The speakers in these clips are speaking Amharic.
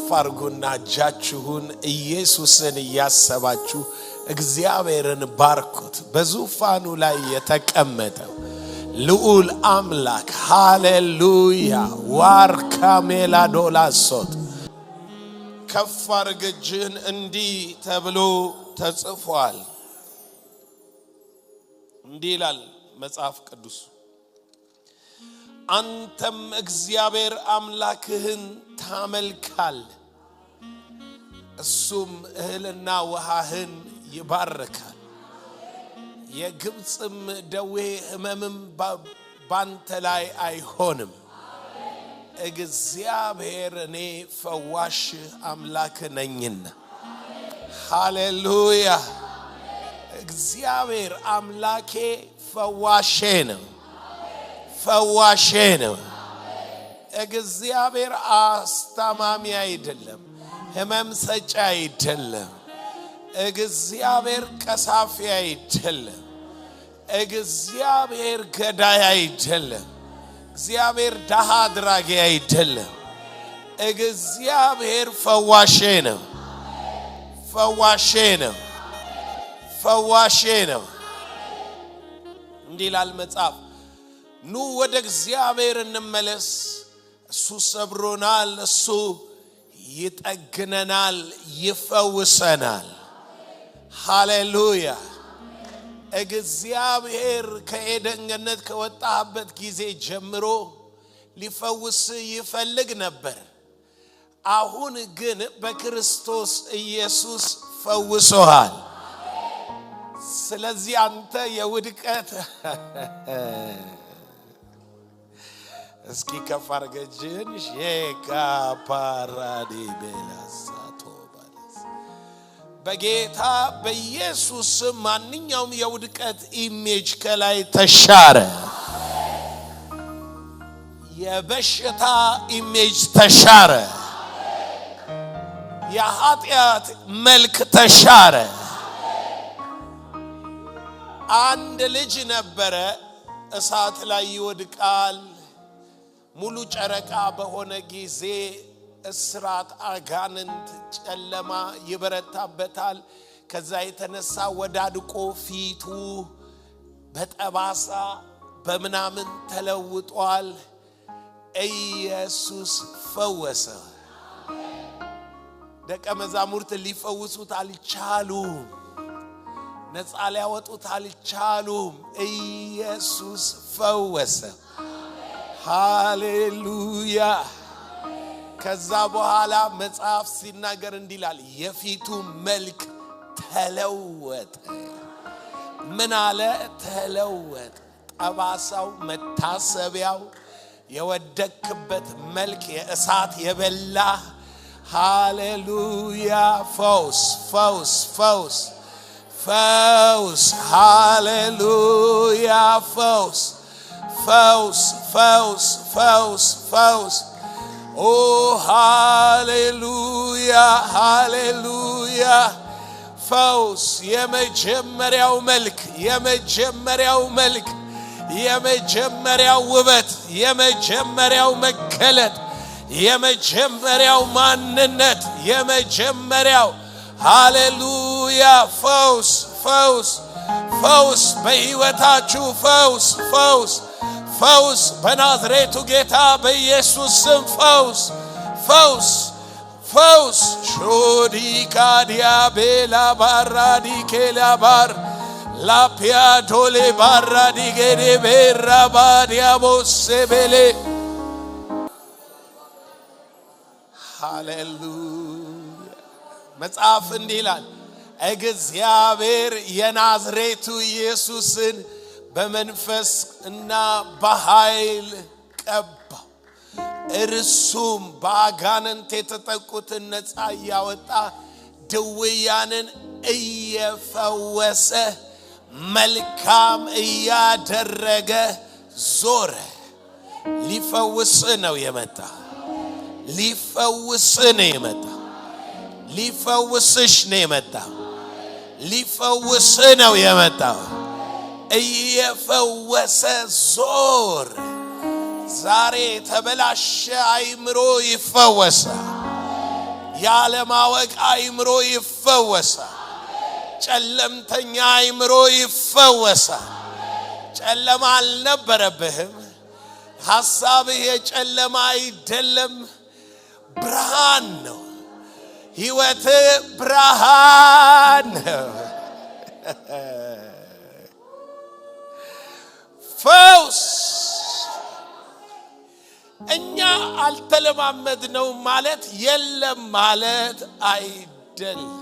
ከፋርጉና ጃችሁን ኢየሱስን ያሰባችሁ እግዚአብሔርን ባርኩት በዙፋኑ ላይ የተቀመጠው ልዑል አምላክ ሃሌሉያ ዋርካሜላዶላሶት ከፋርግጅን እንዲ ተብሎ ተጽፏል እንዲላል መጽሐፍ ቅዱስ አንተም እግዚአብሔር አምላክህን ታመልካል እሱም እህልና ውሃህን ይባርካል የግብጽም ደዌ ህመምም ባንተ ላይ አይሆንም እግዚአብሔር እኔ ፈዋሽ አምላክ ነኝና ሃሌሉያ እግዚአብሔር አምላኬ ፈዋሼ ነው እግዚአብሔር አስተማሚ አይደለም ህመም ሰጪ አይደለም እግዚአብሔር ቀሳፊ አይደለም እግዚአብሔር ገዳይ አይደለም እግዚአብሔር ደሃ አድራጊ አይደለም እግዚአብሔር ፈዋሼ ነው እንዲላል መጽሐፍ ኑ ወደ እግዚአብሔር እንመለስ እሱ ሰብሮናል እሱ ይጠግነናል ይፈውሰናል ሃሌሉያ እግዚአብሔር ከኤደን ገነት ከወጣበት ጊዜ ጀምሮ ሊፈውስ ይፈልግ ነበር አሁን ግን በክርስቶስ ኢየሱስ ፈውሶሃል ስለዚህ አንተ የውድቀት እስኪ ከፋርገጅን ሼካ ፓራዲ ቤላሳቶ ባለስ በጌታ በኢየሱስ ማንኛውም የውድቀት ኢሜጅ ከላይ ተሻረ የበሽታ ኢሜጅ ተሻረ የኃጢአት መልክ ተሻረ አንድ ልጅ ነበረ እሳት ላይ ይወድቃል ሙሉ ጨረቃ በሆነ ጊዜ እስራት አጋንንት ጨለማ ይበረታበታል ከዛ የተነሳ ወዳድቆ ፊቱ በጠባሳ በመናምን ተለውጧል ኢየሱስ ፈወሰ ደቀ መዛሙርት ሊፈውሱት አልቻሉም ነፃ ሊያወጡት አልቻሉም ኢየሱስ ፈወሰ ሃሌሉያ ከዛ በኋላ መጽሐፍ ሲናገር እንዲላል የፊቱ መልክ ተለወጠ ምን አለ ተለወጠ ጠባሳው መታሰቢያው የወደቅበት መልክ የእሳት የበላ ሃሌሉያ ፈውስ ሃሌሉያ ፈውስ oh hallelujah ፈውስ የመጀመሪያው መልክ የመጀመሪያው ውበት የመጀመሪያው መከለት የመጀመሪያው ማንነት የመጀመሪያው ሃሌሉያ ፈውስ በህይወታችሁ ፈውስ በናዝሬቱ ጌታ በኢየሱስ ስም ፈውስ ሾዲካዲያ ቤላ ባራዲ ኬላባር ላፒያ ዶሌ ባራዲ ገዴ ቤራባዲያ ቦሴቤሌ ሃሌሉያ መጽሐፍ እንዲላል እግዚአብሔር የናዝሬቱ ኢየሱስን በመንፈስ እና በኃይል ቀባው እርሱም በአጋንንት የተጠቁትን ነፃ ያወጣ ድውያንን እየፈወሰ መልካም እያደረገ ዞረ ሊፈውስ ነው የመጣ ሊፈውስሽ ነው የመጣ ሊፈውስ ነው የመጣው እየፈወሰ ዞር ዛሬ ተበላሸ አይምሮ ይፈወሳል ያለማወቅ አይምሮ ይፈወሳል ጨለምተኛ አይምሮ ይፈወሳል ጨለማ አልነበረብህም ሐሳብህ የጨለማ አይደለም ብርሃን ነው ሕይወት ብርሃን ነው ፈውስ እኛ አልተለማመድነው ማለት የለም ማለት አይደለም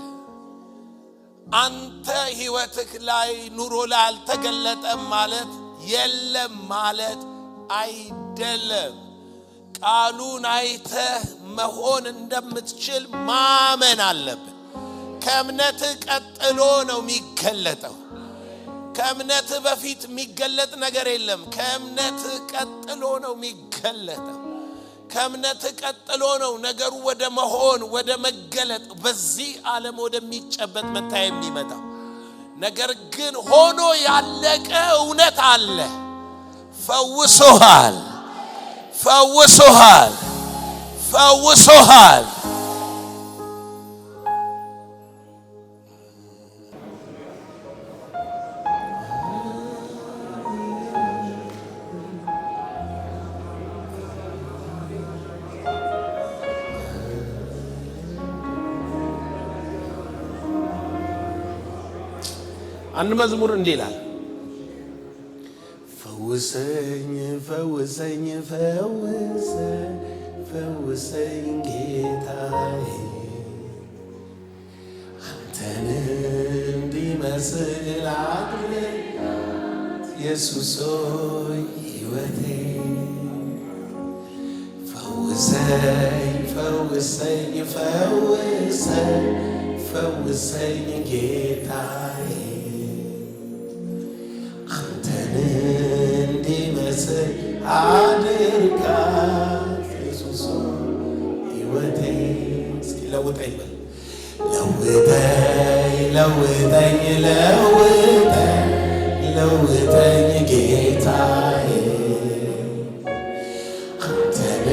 አንተ ሕይወትክ ላይ ኑሮ ላይ አልተገለጠም ማለት የለም ማለት አይደለም ቃሉን አይተህ መሆን እንደምትችል ማመን አለብህ ከእምነት ቀጥሎ ነው የሚገለጠው ከእምነት በፊት የሚገለጥ ነገር የለም ከእምነት ቀጥሎ ነው የሚገለጠው ከእምነት ቀጥሎ ነው ነገሩ ወደ መሆን ወደ መገለጥ በዚህ ዓለም ወደሚጨበጥ መታየት የሚመጣው ነገር ግን ሆኖ ያለቀ እውነት አለ ፈውሶሃል ፈውሶሃል ፈውሶሃል አንድ መዝሙር እንዲህ ይላል ፈውሰኝ ፈውሰኝ ፈውሰኝ ፈውሰኝ ጌታዬ አንተን እንዲመስል አድርገኝ ኢየሱስ ሆይ ሕይወቴ ፈውሰኝ ፈውሰኝ ፈውሰኝ ፈውሰኝ ጌታዬ እንዲመስል አድርጋት ኢየሱስ ሕይወቴ እስኪ ለውጠኝ በል ለውጠኝ ለውጠኝ ለውጠኝ ለውጠኝ ጌታዬ አንተን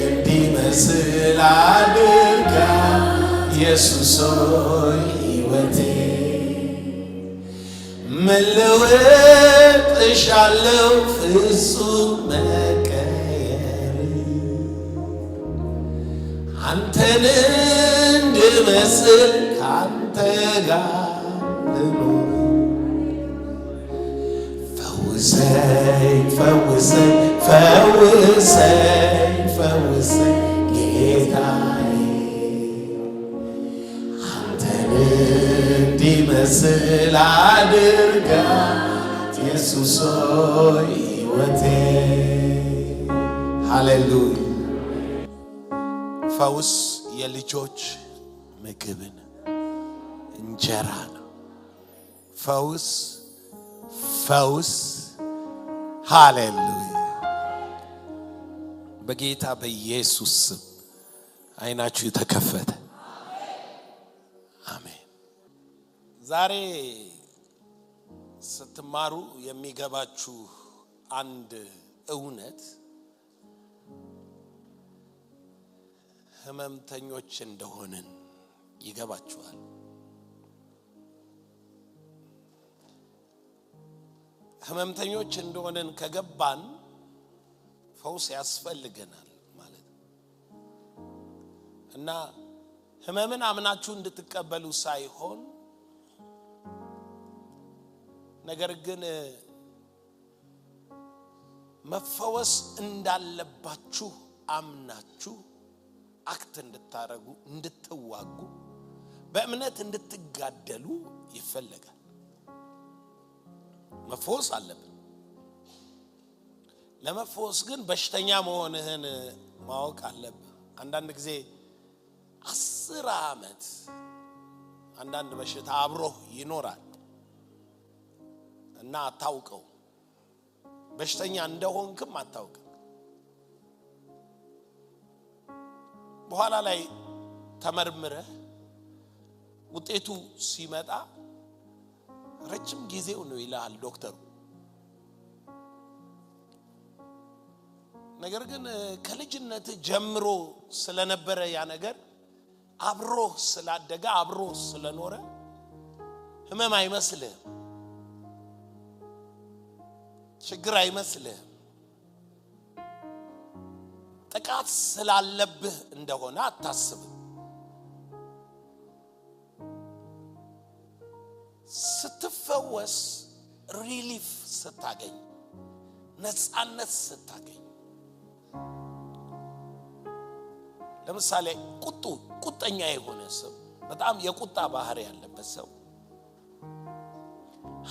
እንዲመስል አድርጋት ኢየሱስ ሆይ ሕይወቴ መለወጥ እሻለሁ ፍጹም መቀየር አንተን እንድመስል ካንተ ጋር ልኖር ፈውሰኝ ፈውሰኝ ፈውሰኝ ፈውሰኝ ጌታዬ አንተን እንዲመስል አድርጋት ኢየሱስ ሆይ ሕይወቴ ሃሌሉያ ፈውስ የልጆች ምግብን እንጀራ ነው ፈውስ ፈውስ ሃሌሉያ በጌታ በኢየሱስ ስም አይናችሁ ተከፈተ አሜን ዛሬ ስትማሩ የሚገባችሁ አንድ እውነት ህመምተኞች እንደሆንን ይገባችኋል ህመምተኞች እንደሆንን ከገባን ፈውስ ያስፈልገናል ማለት እና ህመምን አምናችሁ እንድትቀበሉ ሳይሆን ነገር ግን መፈወስ እንዳለባችሁ አምናችሁ አክት እንድታረጉ እንድትዋጉ በእምነት እንድትጋደሉ ይፈልጋል መፈወስ አለብን ለመፈወስ ግን በሽተኛ መሆንህን ማወቅ አለብህ አንዳንድ ጊዜ 10 ዓመት አንዳንድ በሽታ አብሮ ይኖራል እና አታውቀው በሽተኛ እንደሆንክም አታውቅ በኋላ ላይ ተመርምረህ ውጤቱ ሲመጣ ረጅም ጊዜው ነው ይላል ዶክተሩ ነገር ግን ከልጅነት ጀምሮ ስለነበረ ያ ነገር አብሮ ስላደገ አብሮ ስለኖረ ህመም አይመስልህ ችግር አይመስልህ ጥቃት ስላለብህ እንደሆነ አታስብ ስትፈወስ ሪሊፍ ስታገኝ ነፃነት ስታገኝ ለምሳሌ ቁጣኛ የሆነ ሰው በጣም የቁጣ ባህሪ ያለበት ሰው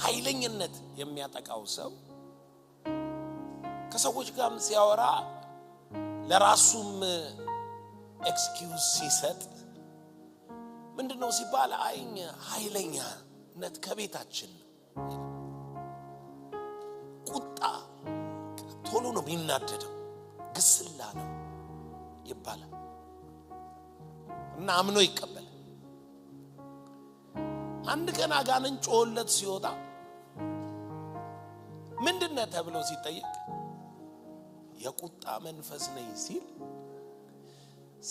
ኃይለኝነት የሚያጠቃው ሰው ከሰዎች ጋርም ሲያወራ ለራሱም ኤክስኪውዝ ሲሰጥ ምንድነው ሲባል አይኛ ኃይለኛነት ከቤታችን ቁጣ ቶሎ ነው የሚናደደው ግስላ ነው ይባላል እና አምኖ ይቀበል አንድ ቀን አጋንንት ጮለት ሲወጣ ምንድነው ተብሎ ሲጠይቅ የቁጣ መንፈስ ነኝ ሲል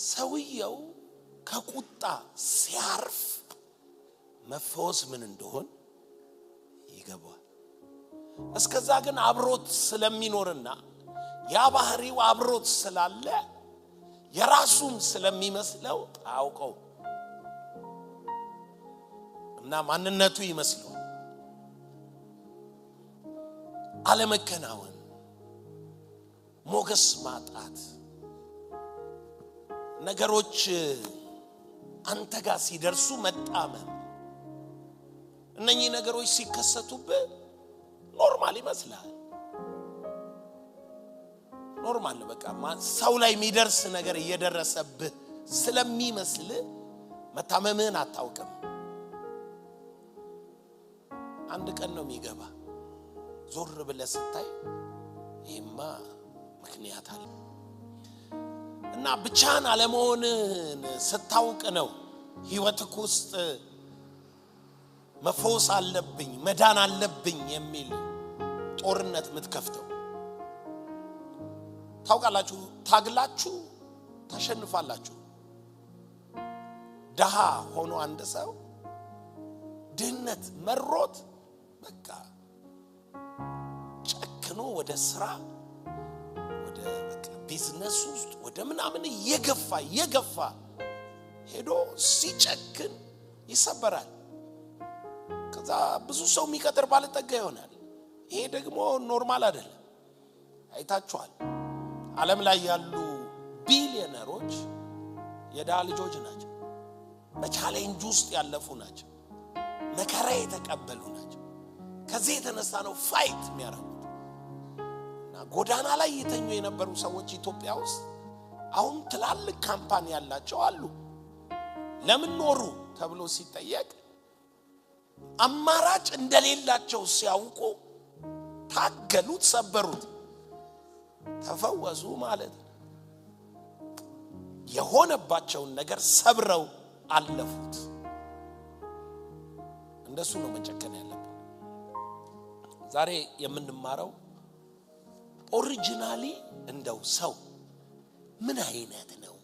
ሰውየው ከቁጣ ሲያርፍ መፈወስ ምን እንደሆነ ይገባዋል እስከዛ ግን አብሮት ስለሚኖርና ያ ባህሪው አብሮት ስላለ የራሱም ስለሚመስለው ታውቀው እና ማንነቱ ይመስለው አለመከናወን ሞገስ ማጣት ነገሮች አንተ ጋር ሲደርሱ መጣመም እነኚህ ነገሮች ሲከሰቱብህ ኖርማል ይመስላል ኖርማል በቃ ሰው ላይ የሚደርስ ነገር እየደረሰብህ ስለሚመስል መታመምህን አታውቅም አንድ ቀን ነው የሚገባ ዞር ብለህ ስታይ ይሄማ ምክንያት አለ እና ብቻህን አለመሆንን ስታውቅ ነው ህይወትህ ውስጥ መፈወስ አለብኝ መዳን አለብኝ የሚል ጦርነት ምትከፍተው ታውቃላችሁ ታግላችሁ ታሸንፋላችሁ ደሃ ሆኖ አንድ ሰው ድህነት መሮት በቃ ጨክኖ ወደ ስራ ወደ በቃ ቢዝነስ ውስጥ ወደ ምናምን እየገፋ ሄዶ ሲጨክን ይሰበራል ከዛ ብዙ ሰው የሚቀጥር ባለጠጋ ይሆናል ይሄ ደግሞ ኖርማል አይደለም አይታችኋል ዓለም ላይ ያሉ ቢሊዮነሮች የደሃ ልጆች ናቸው በቻሌንጅ ውስጥ ያለፉ ናቸው መከራ የተቀበሉ ናቸው ከዚህ የተነሳ ነው ፋይት የሚያደርጉት እና ጎዳና ላይ የተኙ የነበሩ ሰዎች ኢትዮጵያ ውስጥ አሁን ትላልቅ ካምፓኒ ያላቸው አሉ ለምን ኖሩ ተብሎ ሲጠየቅ አማራጭ እንደሌላቸው ሲያውቁ ታገሉት ሰበሩት ተፈወሱ ማለት የሆነባቸው ነገር ሰብረው አለፉት እንደሱ ነው መጨከን ያለበት ዛሬ የምንማረው ኦሪጂናሊ እንደው ሰው ምን አይነት ነው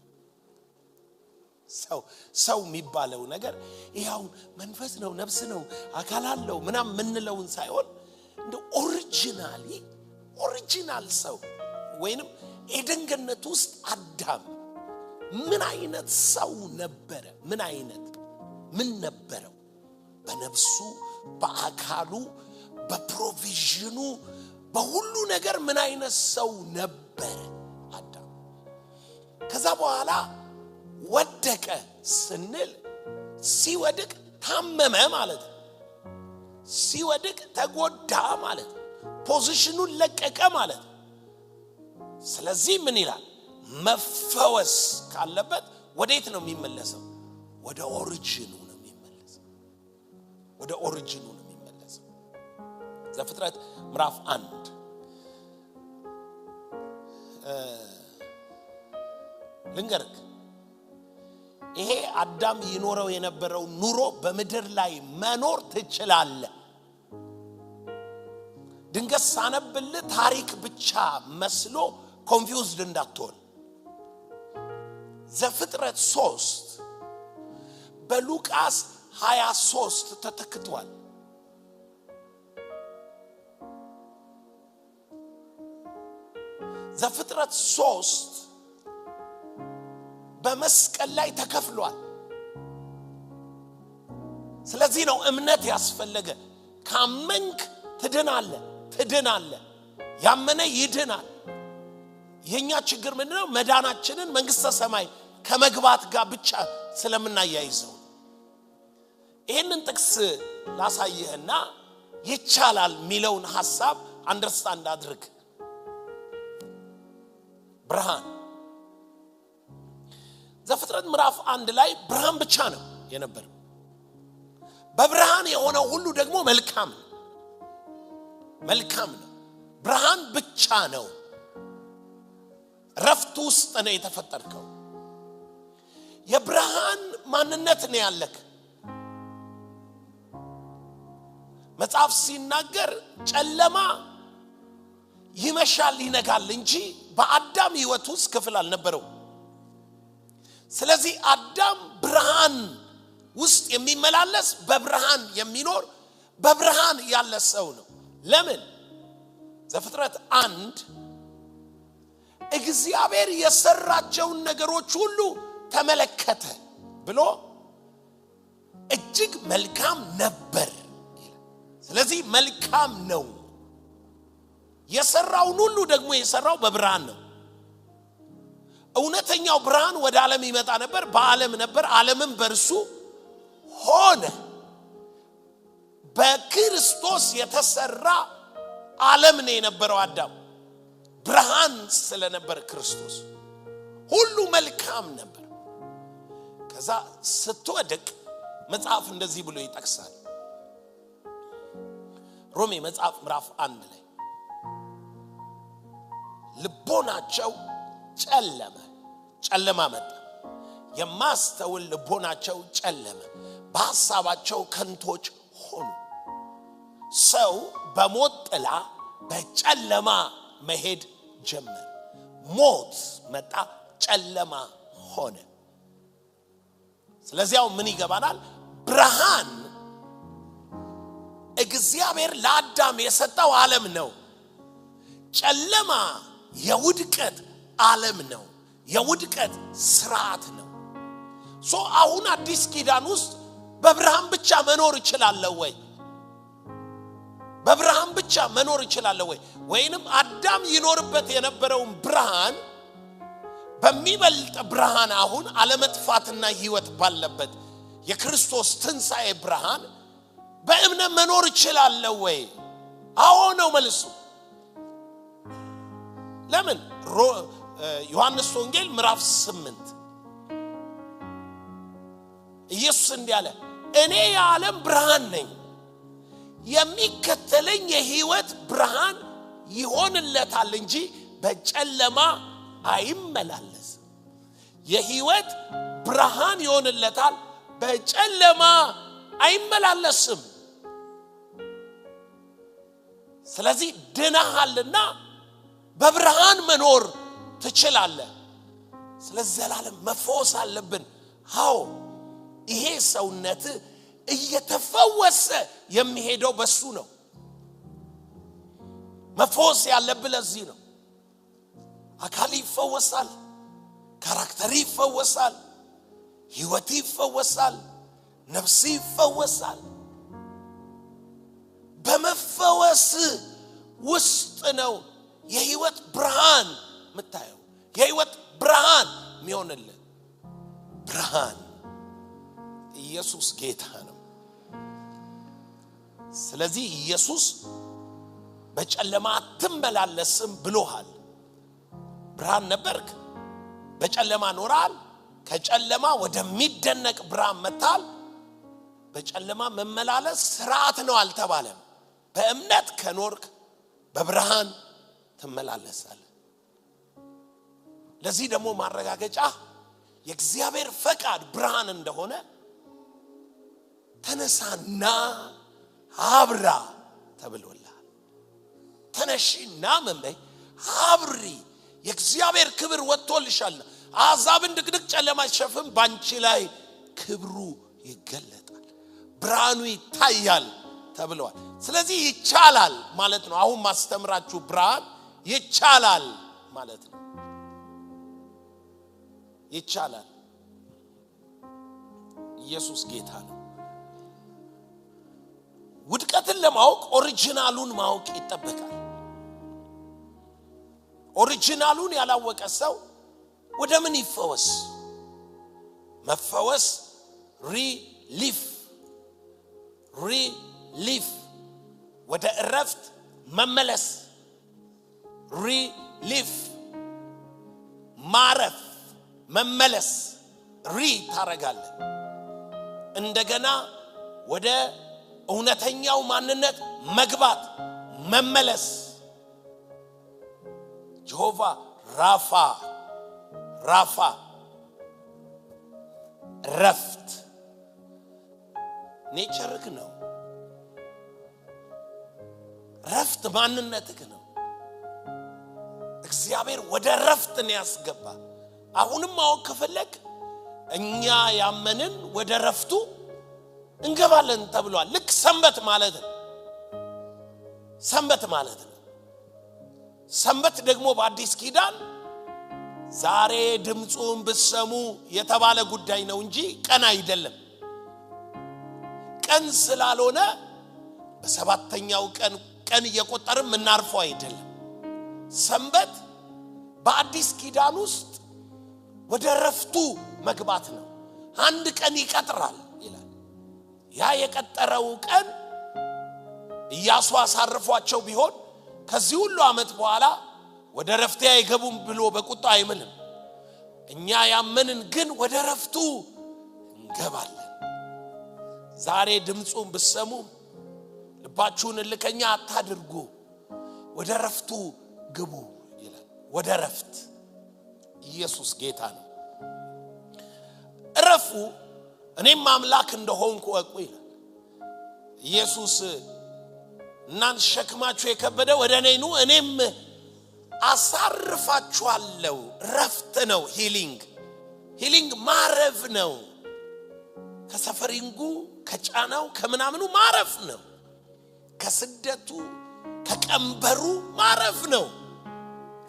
ሰው የሚባለው ነገር ይሄው መንፈስ ነው ነፍስ ነው አካል አለው ምናም ምንለውን ሳይሆን እንደው ኦሪጂናል ሰው ወይንም ኤደን ገነት ውስጥ አዳም ምን አይነት ሰው ነበረ ምን ነበረው በነፍሱ በአካሉ በፕሮቪዥኑ በሁሉ ነገር ምን አይነት ሰው ነበረ አዳም ከዛ በኋላ ወደቀ ስንል ሲወድቅ ታመመ ማለት ሲወድቅ ተጎዳ ማለት ፖዚሽኑን ለቀቀ ማለት ስለዚህ ምን ይላል መፈወስ ካለበት ወዴት ነው የሚመለሰው ወደ ኦሪጂኑ ነው የሚመለሰው ዘፍጥረት ምዕራፍ 1 ልንገርክ ይሄ አዳም ይኖረው የነበረው ኑሮ በመድር ላይ መኖር ትችላለህ ድንገት ሳነብል ታሪክ ብቻ መስሎ ኮንፊውዝድ እንዳትሆን ዘፍጥረት 3 በሉቃስ 23 ተተክቷል። ዘፍጥረት 3 በመስቀል ላይ ተከፍሏል። ስለዚህ ነው እምነት ያስፈልገ። ካመንክ ትድናለህ። ያመነ ይድናል። የኛ ችግር ምንድነው? መዳናችንን መንግስተ ሰማይ ከመግባት ጋር ብቻ ስለምናያይዘው። ይሄንን ጥቅስ ላሳየህና ይቻላል ሚለውን ሐሳብ አንደርስታንድ አድርግ። ብርሃን ዘፍጥረት ምዕራፍ 1 ላይ ብርሃን ብቻ ነው የነበረው። በብርሃን የሆነው ሁሉ ደግሞ መልካም ነው። ብርሃን ብቻ ነው። ረፍት ውስጥ ነው የተፈጠርከው። የብርሃን ማንነት ነው ያለክ። መጽሐፍ ሲናገር ጨለማ ይመሻል ይነጋል እንጂ በአዳም ሕይወት ውስጥ ክፍል አልነበረው። ስለዚህ አዳም ብርሃን ውስጥ የሚመላለስ በብርሃን የሚኖር በብርሃን ያለ ሰው ነው። ለምን? ዘፍጥረት 1 እግዚአብሔር የሰራቸውን ነገሮች ሁሉ ተመለከተ ብሎ እጅግ መልካም ነበር። ስለዚህ መልካም ነው። የሰራውን ሁሉ ደግሞ የሰራው በብርሃን ነው። እውነተኛው ብርሃን ወደ ዓለም ይመጣ ነበር፣ በዓለም ነበር፣ ዓለምም በእርሱ ሆነ። በክርስቶስ የተሰራ ዓለም ነው የነበረው አዳም። ብርሃን ስለነበር ክርስቶስ ሁሉ መልካም ነበር። ከዛ ስትወድቅ መጽሐፍ እንደዚህ ብሎ ይጠቅሳል። ሮሜ መጽሐፍ ምዕራፍ 1 ላይ ልቦናቸው ጨለማ መጣ፣ የማስተውል ልቦናቸው ጨለመ፣ በሐሳባቸው ከንቶች ሆኑ። ሰው በሞት ጥላ በጨለማ መሄድ ጀመረ። ሞት መጣ፣ ጨለማ ሆነ። ስለዚያው ምን ይገባናል? ብርሃን እግዚአብሔር ለአዳም የሰጠው ዓለም ነው። ጨለማ የውድቀት ዓለም ነው፣ የውድቀት ስርዓት ነው። አሁን አዲስ ኪዳን ውስጥ በብርሃን ብቻ መኖር ይችላል ወይ? በብርሃን ብቻ መኖር ይችላል ወይ? ወይንም አዳም ይኖርበት የነበረውን ብርሃን በሚበልጥ ብርሃን አሁን አለመጥፋትና ሕይወት ባለበት የክርስቶስ ትንሣኤ ብርሃን በእምነት መኖር ይችላል ወይ? አዎ ነው መልሱ። ለምን? ዮሐንስ ወንጌል ምዕራፍ 8 ኢየሱስ እንዲህ አለ፣ እኔ የዓለም ብርሃን ነኝ፣ የሚከተለኝ የሕይወት ብርሃን ይሆንለታል እንጂ በጨለማ አይመላለስም። የሕይወት ብርሃን ይሆንለታል፣ በጨለማ አይመላለስም። ስለዚህ ድነሃልና በብርሃን መኖር ትችላለህ። ስለዚህ ዘላለም መፈወስ አለብን። አዎ ይሄ ሰውነት እየተፈወሰ የሚሄደው በሱ ነው። መፈወስ ያለብን ለዚህ ነው። አካል ይፈወሳል፣ ካራክተር ይፈወሳል፣ ሕይወት ይፈወሳል፣ ነፍስ ይፈወሳል። በመፈወስ ውስጥ ነው የሕይወት ብርሃን የምታየው። የሕይወት ብርሃን የሚሆንልን ብርሃን ኢየሱስ ጌታ ነው። ስለዚህ ኢየሱስ በጨለማ አትመላለስም ብሎሃል። ብርሃን ነበርክ፣ በጨለማ ኖራል፣ ከጨለማ ወደሚደነቅ ብርሃን መጣል። በጨለማ መመላለስ ስርዓት ነው አልተባለም። በእምነት ከኖርክ በብርሃን ትመላለሳለህ። ለዚህ ደግሞ ማረጋገጫ የእግዚአብሔር ፈቃድ ብርሃን እንደሆነ ተነሳና አብራ ተብሎልሃል። ተነሺና መንበይ አብሪ፣ የእግዚአብሔር ክብር ወጥቶልሻል። አሕዛብን ድቅድቅ ጨለማ ሲሸፍን ባንቺ ላይ ክብሩ ይገለጣል ብርሃኑ ይታያል ተብሏል ስለዚህ ይቻላል ማለት ነው አሁን ማስተምራችሁ ብርሃን ይቻላል ማለት ነው ይቻላል ኢየሱስ ጌታ ነው ውድቀትን ለማወቅ ኦሪጂናሉን ማወቅ ይተበቃል ኦሪጂናሉን ያላወቀ ሰው ወደ ምን ይፈወስ መፈወስ ሪሊፍ ወደ እረፍት መመለስ ሪሊፍ ማረፍ መመለስ ታረጋለ እንደገና ወደ እውነተኛው ማንነት መግባት መመለስ ጀሆቫ ራፋ ረፍት ኔቸርክ ነው ረፍት ማንነትክ ነው እግዚአብሔር ወደ ረፍት ነው ያስገባ አሁንም ማወቅ ከፈለክ እኛ ያመንን ወደ ረፍቱ እንገባለን ተብሏል ልክ ሰንበት ማለት ነው ሰንበት ደግሞ በአዲስ ኪዳን ዛሬ ድምጹን ብትሰሙ የተባለ ጉዳይ ነው እንጂ ቀን አይደለም ቀን ስላልሆነ በሰባተኛው ቀን እየቆጠርን እናርፈው አይደለም ሰንበት በአዲስ ኪዳን ውስጥ ወደ ረፍቱ መግባት ነው አንድ ቀን ይቀጥራል ይላል ያ የቀጠረው ቀን ኢያሱ አሳርፏቸው ቢሆን ከዚህ ሁሉ አመት በኋላ ወደ ረፍቴ አይገቡም ብሎ በቁጣ አይምልም እኛ ያመንን ግን ወደ ረፍቱ እንገባለን ዛሬ ድምጹን ብትሰሙ ልባችሁን ልከኛ አታድርጉ ወደ ረፍቱ ግቡ ይላል ወደ ረፍት ኢየሱስ ጌታ ነው ረፉ እኔም አምላክ እንደሆንኩ ወቁ ይላል ኢየሱስ እናንተ ሸክማችሁ የከበደ ወደ እኔ ኑ እኔም አሳርፋችኋለሁ ረፍት ነው ሂሊንግ ማረፍ ነው ከሰፈሪንጉ ከጫናው ከምናምኑ ማረፍ ነው ከስደቱ ከቀንበሩ ማረፍ ነው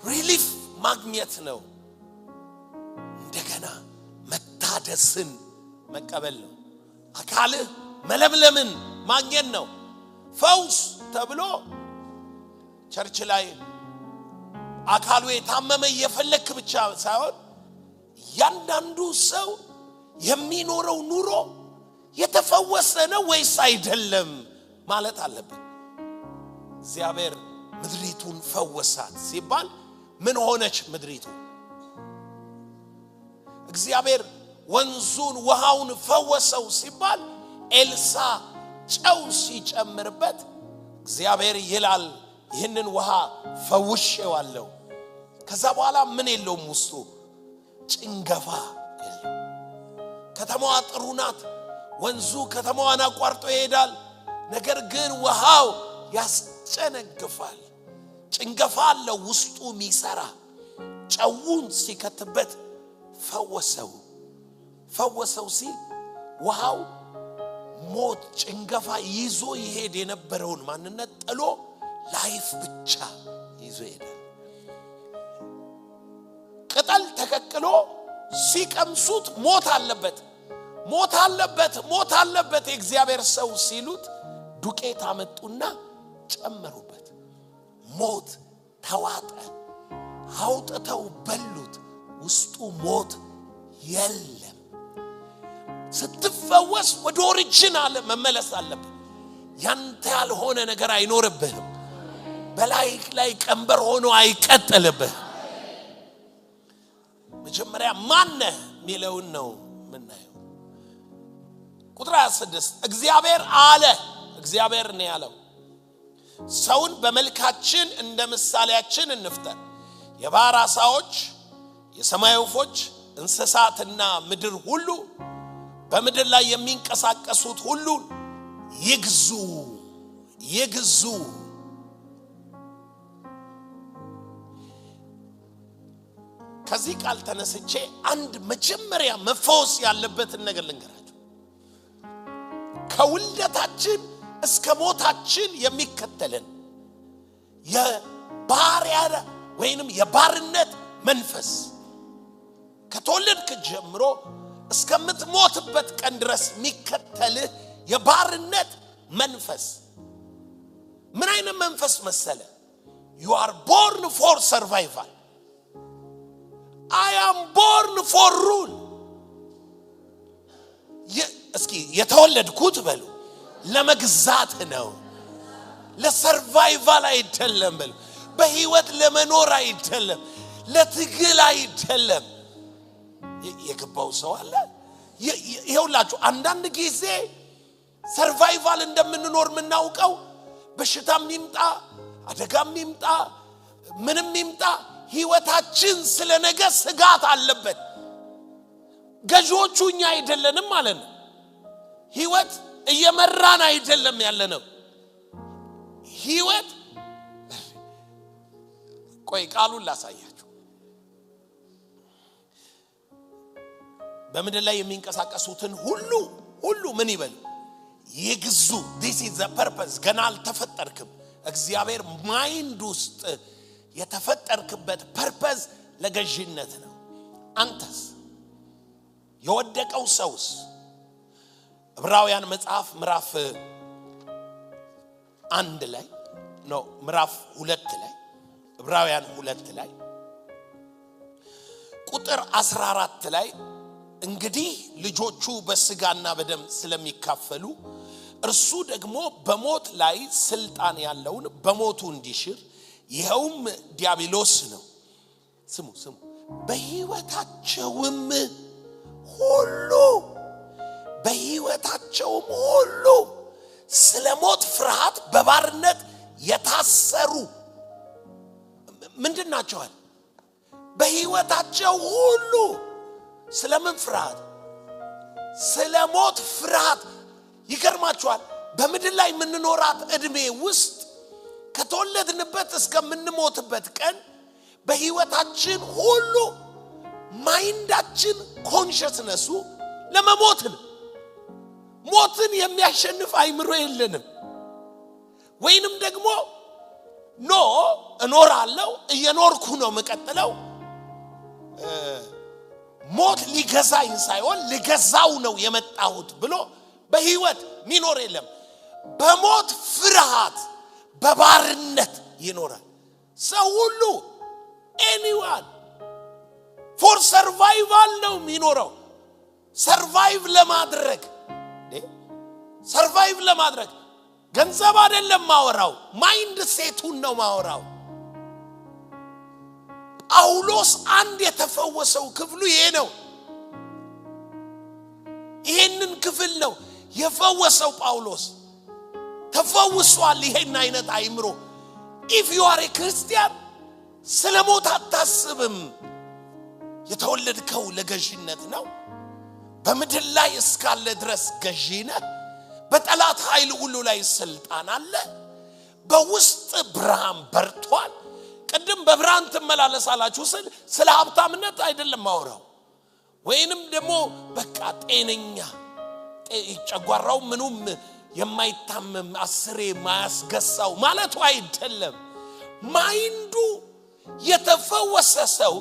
ሪሊፍ ማግኘት ነው እንደገና መታደስን መቀበል ነው አካልህ መለምለምን ማግኘት ነው ፈውስ ተብሎ ቸርች ላይ አካሉ የታመመ እየፈለክ ብቻ ሳይሆን ያንዳንዱ ሰው የሚኖረው ኑሮ የተፈወሰ ነው ወይስ አይደለም ማለት አለበት እግዚአብሔር ምድሪቱን ፈወሳት ሲባል ምን ሆነች ምድሪቱ እግዚአብሔር ወንዙን ውሃውን ፈወሰው ሲባል ኤልሳ ጨው ሲጨምርበት እግዚአብሔር ይላል ይህንን ውሃ ፈውሼዋለሁ ከዛ በኋላ ምን የለውም ውስጡ ጭንገፋ ከተማዋ ጥሩ ናት ወንዙ ከተማዋን አቋርጦ ይሄዳል ነገር ግን ውሃው ያስጨነግፋል ጭንገፋ አለ ውስጡ ሚሰራ ጨውን ሲከትበት ፈወሰው ሲል ውሃው ሞት ጭንገፋ ይዞ ይሄድ የነበረውን ማንነት ጥሎ ላይፍ ብቻ ይዞ ይሄዳል ቅጠል ተከክሎ ሲቀምሱት ሞት አለበት የእግዚአብሔር ሰው ሲሉት ዱቄት አመጡና ጨመሩበት ሞት ተዋጠ አውጥተው በሉት ውስጡ ሞት የለም ስትፈወስ ወደ ኦሪጂናል መመለስ አለበት ያንተ ያልሆነ ነገር አይኖርብህም በላይ ቀንበር ሆኖ አይቀጥልብህ መጀመሪያ ማነ ሚለውን ነው ምናየው ቁጥር 26 እግዚአብሔር ነው ያለው ሰውን በመልካችን እንደ ምሳሌያችን እንፍጠር የባህር ዓሣዎች የሰማይ ወፎች እንስሳትና ምድር ሁሉ በምድር ላይ የሚንቀሳቀሱት ሁሉ ይግዙ ከዚህ ቃል ተነስቼ አንድ መጀመሪያ መፈወስ ያለበትን ነገር ልንገራችሁ ከውልደታችን እስከ ሞታችን የሚከተለን የባሪያ ወይንም የባርነት መንፈስ ከተወለድክ ጀምሮ እስከምትሞትበት ቀን ድረስ የሚከተልህ የባርነት መንፈስ ምን አይነት መንፈስ መሰለ? You are born for survival. I am born for rule. እስኪ የተወለድኩት በሉ ለመግዛት ነው፣ ለሰርቫይቫል አይደለም በሉ፣ በህይወት ለመኖር አይደለም፣ ለትግል አይደለም። የገባው ሰው አለ? ይኸውላችሁ አንዳንድ ጊዜ ሰርቫይቫል እንደምንኖር ምናውቀው በሽታም ይምጣ አደጋም ይምጣ ምንም ይምጣ ህይወታችን ስለነገ ስጋት አለበት። ገዢዎቹ እኛ አይደለንም ማለት ነው። ህይወት እየመራን አይደለም ያለነው። ህይወት ቆይ ቃሉን ላሳያችሁ። በምድር ላይ የሚንቀሳቀሱትን ሁሉ ምን ይበሉ? ይግዙ። this is the purpose። ገና አልተፈጠርክም። እግዚአብሔር ማይንድ ውስጥ የተፈጠርክበት ፐርፐዝ ለገዢነት ነው። አንተስ የወደቀው ሰውስ? ዕብራውያን መጽሐፍ ምዕራፍ 1 ላይ ነው ምዕራፍ 2 ላይ ዕብራውያን 2 ላይ ቁጥር 14 ላይ እንግዲህ ልጆቹ በስጋና በደም ስለሚካፈሉ እርሱ ደግሞ በሞት ላይ ስልጣን ያለውን በሞቱ እንዲሽር ይሄውም ዲያብሎስ ነው። ስሙ በህይወታቸውም ሁሉ ስለ ሞት ፍርሃት በባርነት የታሰሩ ምንድናቸው? በህይወታቸው ሁሉ ስለምን ፍርሃት? ስለ ሞት ፍርሃት። ይገርማችኋል በምድር ላይ የምንኖራት እድሜ ውስጥ ከተወለድንበት እስከምንሞትበት ቀን በህይወታችን ሁሉ ማይንዳችን ኮንሽስነሱ ለመሞት ነው። ሞትን የሚያሸንፍ አይምሮ የለንም። ወይንም ደግሞ ኖ እኖራለሁ እየኖርኩ ነው መቀጠለው ሞት ሊገዛኝ ሳይሆን ልገዛው ነው የመጣሁት ብሎ በህይወት ሚኖር የለም። በሞት ፍርሃት በባርነት ይኖራል ሰው ሁሉ። anyone for survival ነው የሚኖረው። ሰርቫይቭ ለማድረግ ገንዘብ አይደለም ማወራው፣ ማይንድ ሴቱን ነው ማወራው። ጳውሎስ አንድ የተፈወሰው ክፍሉ ይሄ ነው። ይሄንን ክፍል ነው የፈወሰው ጳውሎስ። ተፈውሷል ይሄን አይነት አይምሮ። if you are a Christian ስለሞት አታስብም። የተወለድከው ለገዢነት ነው። በምድር ላይ እስካለ ድረስ ገዢ ነህ። በጠላት ኃይል ሁሉ ላይ ስልጣን አለ። በውስጥ ብርሃን በርቷል። ቅድም በብርሃን ትመላለሳላችሁ ስለ ሀብታምነት አይደለም ማውራው፣ ወይንም ደግሞ በቃ ጤነኛ ጨጓራው ምኑም የማይታመም አስሬ ማያስገሳው ማለቱ አይደለም። ማይንዱ የተፈወሰ ሰው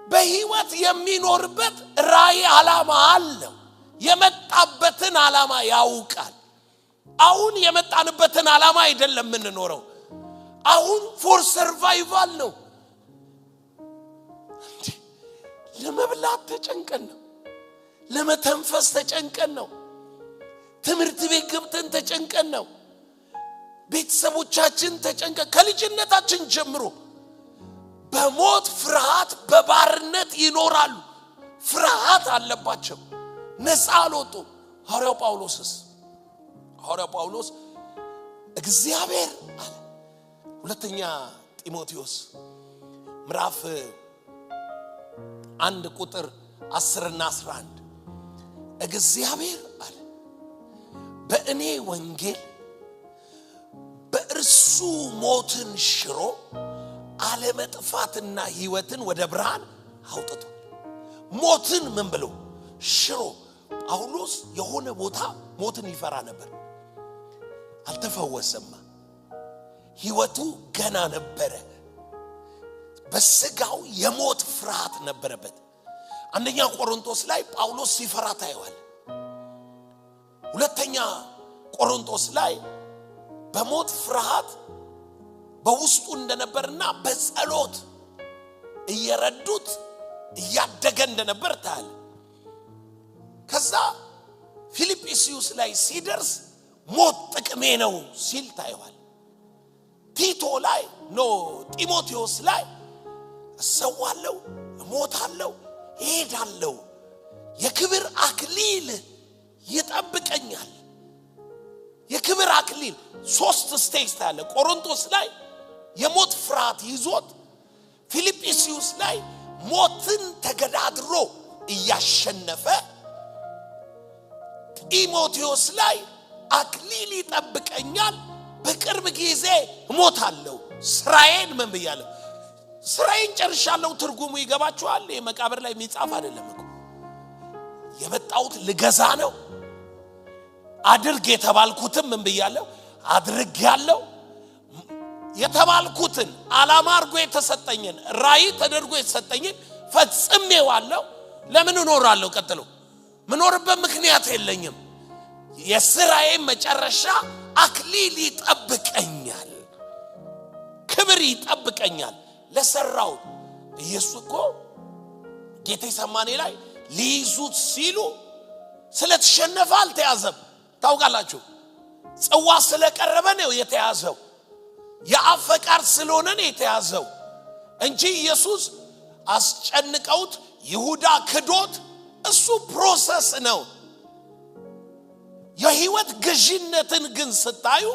በህይወት የሚኖርበት ራእይ ዓላማ አለው። የመጣበትን ዓላማ ያውቃል። አሁን የመጣንበትን ዓላማ አይደለም የምንኖረው። አሁን ፎር ሰርቫይቫል ነው። ለመብላት ተጨንቀን ነው፣ ለመተንፈስ ተጨንቀን ነው፣ ትምህርት ቤት ገብተን ተጨንቀን ነው፣ ቤተሰቦቻችን ተጨንቀን ከልጅነታችን ጀምሮ በሞት ፍርሃት በባርነት ይኖራሉ። ፍርሃት አለባቸው፣ ነፃ አልወጡም። ሐዋርያው ጳውሎስ እግዚአብሔር አለ ሁለተኛ ጢሞቴዎስ ምዕራፍ 1 ቁጥር 10 እና 11 እግዚአብሔር አለ በእኔ ወንጌል በእርሱ ሞትን ሽሮ አለመጥፋትና ህይወትን ወደ ብርሃን አውጥቶ ሞትን ምን ብሎ ሽሮ ጳውሎስ የሆነ ቦታ ሞትን ይፈራ ነበር። አልተፈወሰም። ሕይወቱ ገና ነበረ። በስጋው የሞት ፍርሃት ነበረበት። አንደኛ ቆሮንቶስ ላይ ጳውሎስ ሲፈራ ታየዋል። ሁለተኛ ቆሮንቶስ ላይ በሞት ፍርሃት በውስጡ እንደነበርና በጸሎት እየረዱት እያደገ እንደነበር ታያል። ከዛ ፊልጵስዩስ ላይ ሲደርስ ሞት ጥቅሜ ነው ሲል ታየዋል። ቲቶ ላይ ጢሞቴዎስ ላይ እሰዋለሁ፣ እሞታለሁ፣ እሄዳለሁ፣ የክብር አክሊል ይጠብቀኛል። የክብር አክሊል 3 ስቴጅ ታያለ። ቆሮንቶስ ላይ የሞት ፍርሃት ይዞት፣ ፊልጵስዩስ ላይ ሞትን ተገዳድሮ እያሸነፈ፣ ጢሞቴዎስ ላይ አክሊል ይጠብቀኛል፣ በቅርብ ጊዜ እሞታለሁ፣ ስራዬን ምን ብያለሁ? ስራዬን ጨርሻለሁ። ትርጉሙ ይገባችኋል? የመቃብር ላይ የሚጻፍ አይደለም እኮ። የመጣሁት ልገዛ ነው። አድርግ የተባልኩትም ምን ብያለሁ? አድርጌያለሁ። የተባልኩትን ዓላማ አድርጎ የተሰጠኝን ራእይ ተደርጎ የተሰጠኝን ፈጽሜዋለሁ። ለምን እኖራለሁ? ቀጥሎ ምኖርበት ምክንያት የለኝም። የስራዬ መጨረሻ አክሊል ይጠብቀኛል፣ ክብር ይጠብቀኛል ለሰራው። ኢየሱስ እኮ ጌቴሰማኒ ላይ ሊይዙት ሲሉ ስለተሸነፈ አልተያዘም። ታውቃላችሁ፣ ጽዋ ስለቀረበ ነው የተያዘው። የአፈቃር ስለሆነ ነው የተያዘው እንጂ ኢየሱስ አስጨንቀውት ይሁዳ ክዶት፣ እሱ ፕሮሰስ ነው። የህይወት ገዢነትን ግን ስታዩ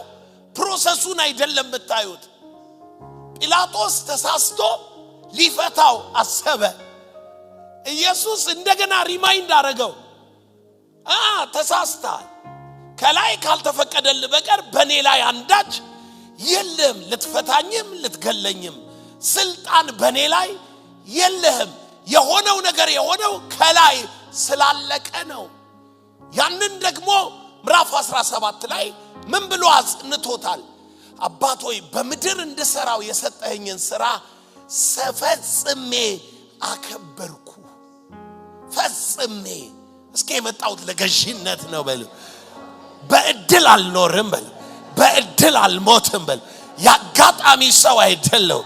ፕሮሰሱን አይደለም ብታዩት። ጲላጦስ ተሳስቶ ሊፈታው አሰበ። ኢየሱስ እንደገና ሪማይንድ አረገው። ተሳስታል፣ ከላይ ካልተፈቀደል በቀር በኔ ላይ አንዳች የለም፣ ልትፈታኝም ልትገለኝም ስልጣን በኔ ላይ የለህም። የሆነው ነገር የሆነው ከላይ ስላለቀ ነው። ያንን ደግሞ ምዕራፍ 17 ላይ ምን ብሎ አጽንቶታል? አባት ሆይ በምድር እንድሰራው የሰጠኸኝን ሥራ ፈጽሜ አከበርኩ። ፈጽሜ እስኪ የመጣሁት ለገዢነት ነው በል። በእድል አልኖርም በል። በእድል አልሞትም በል። ያጋጣሚ ሰው አይደለም።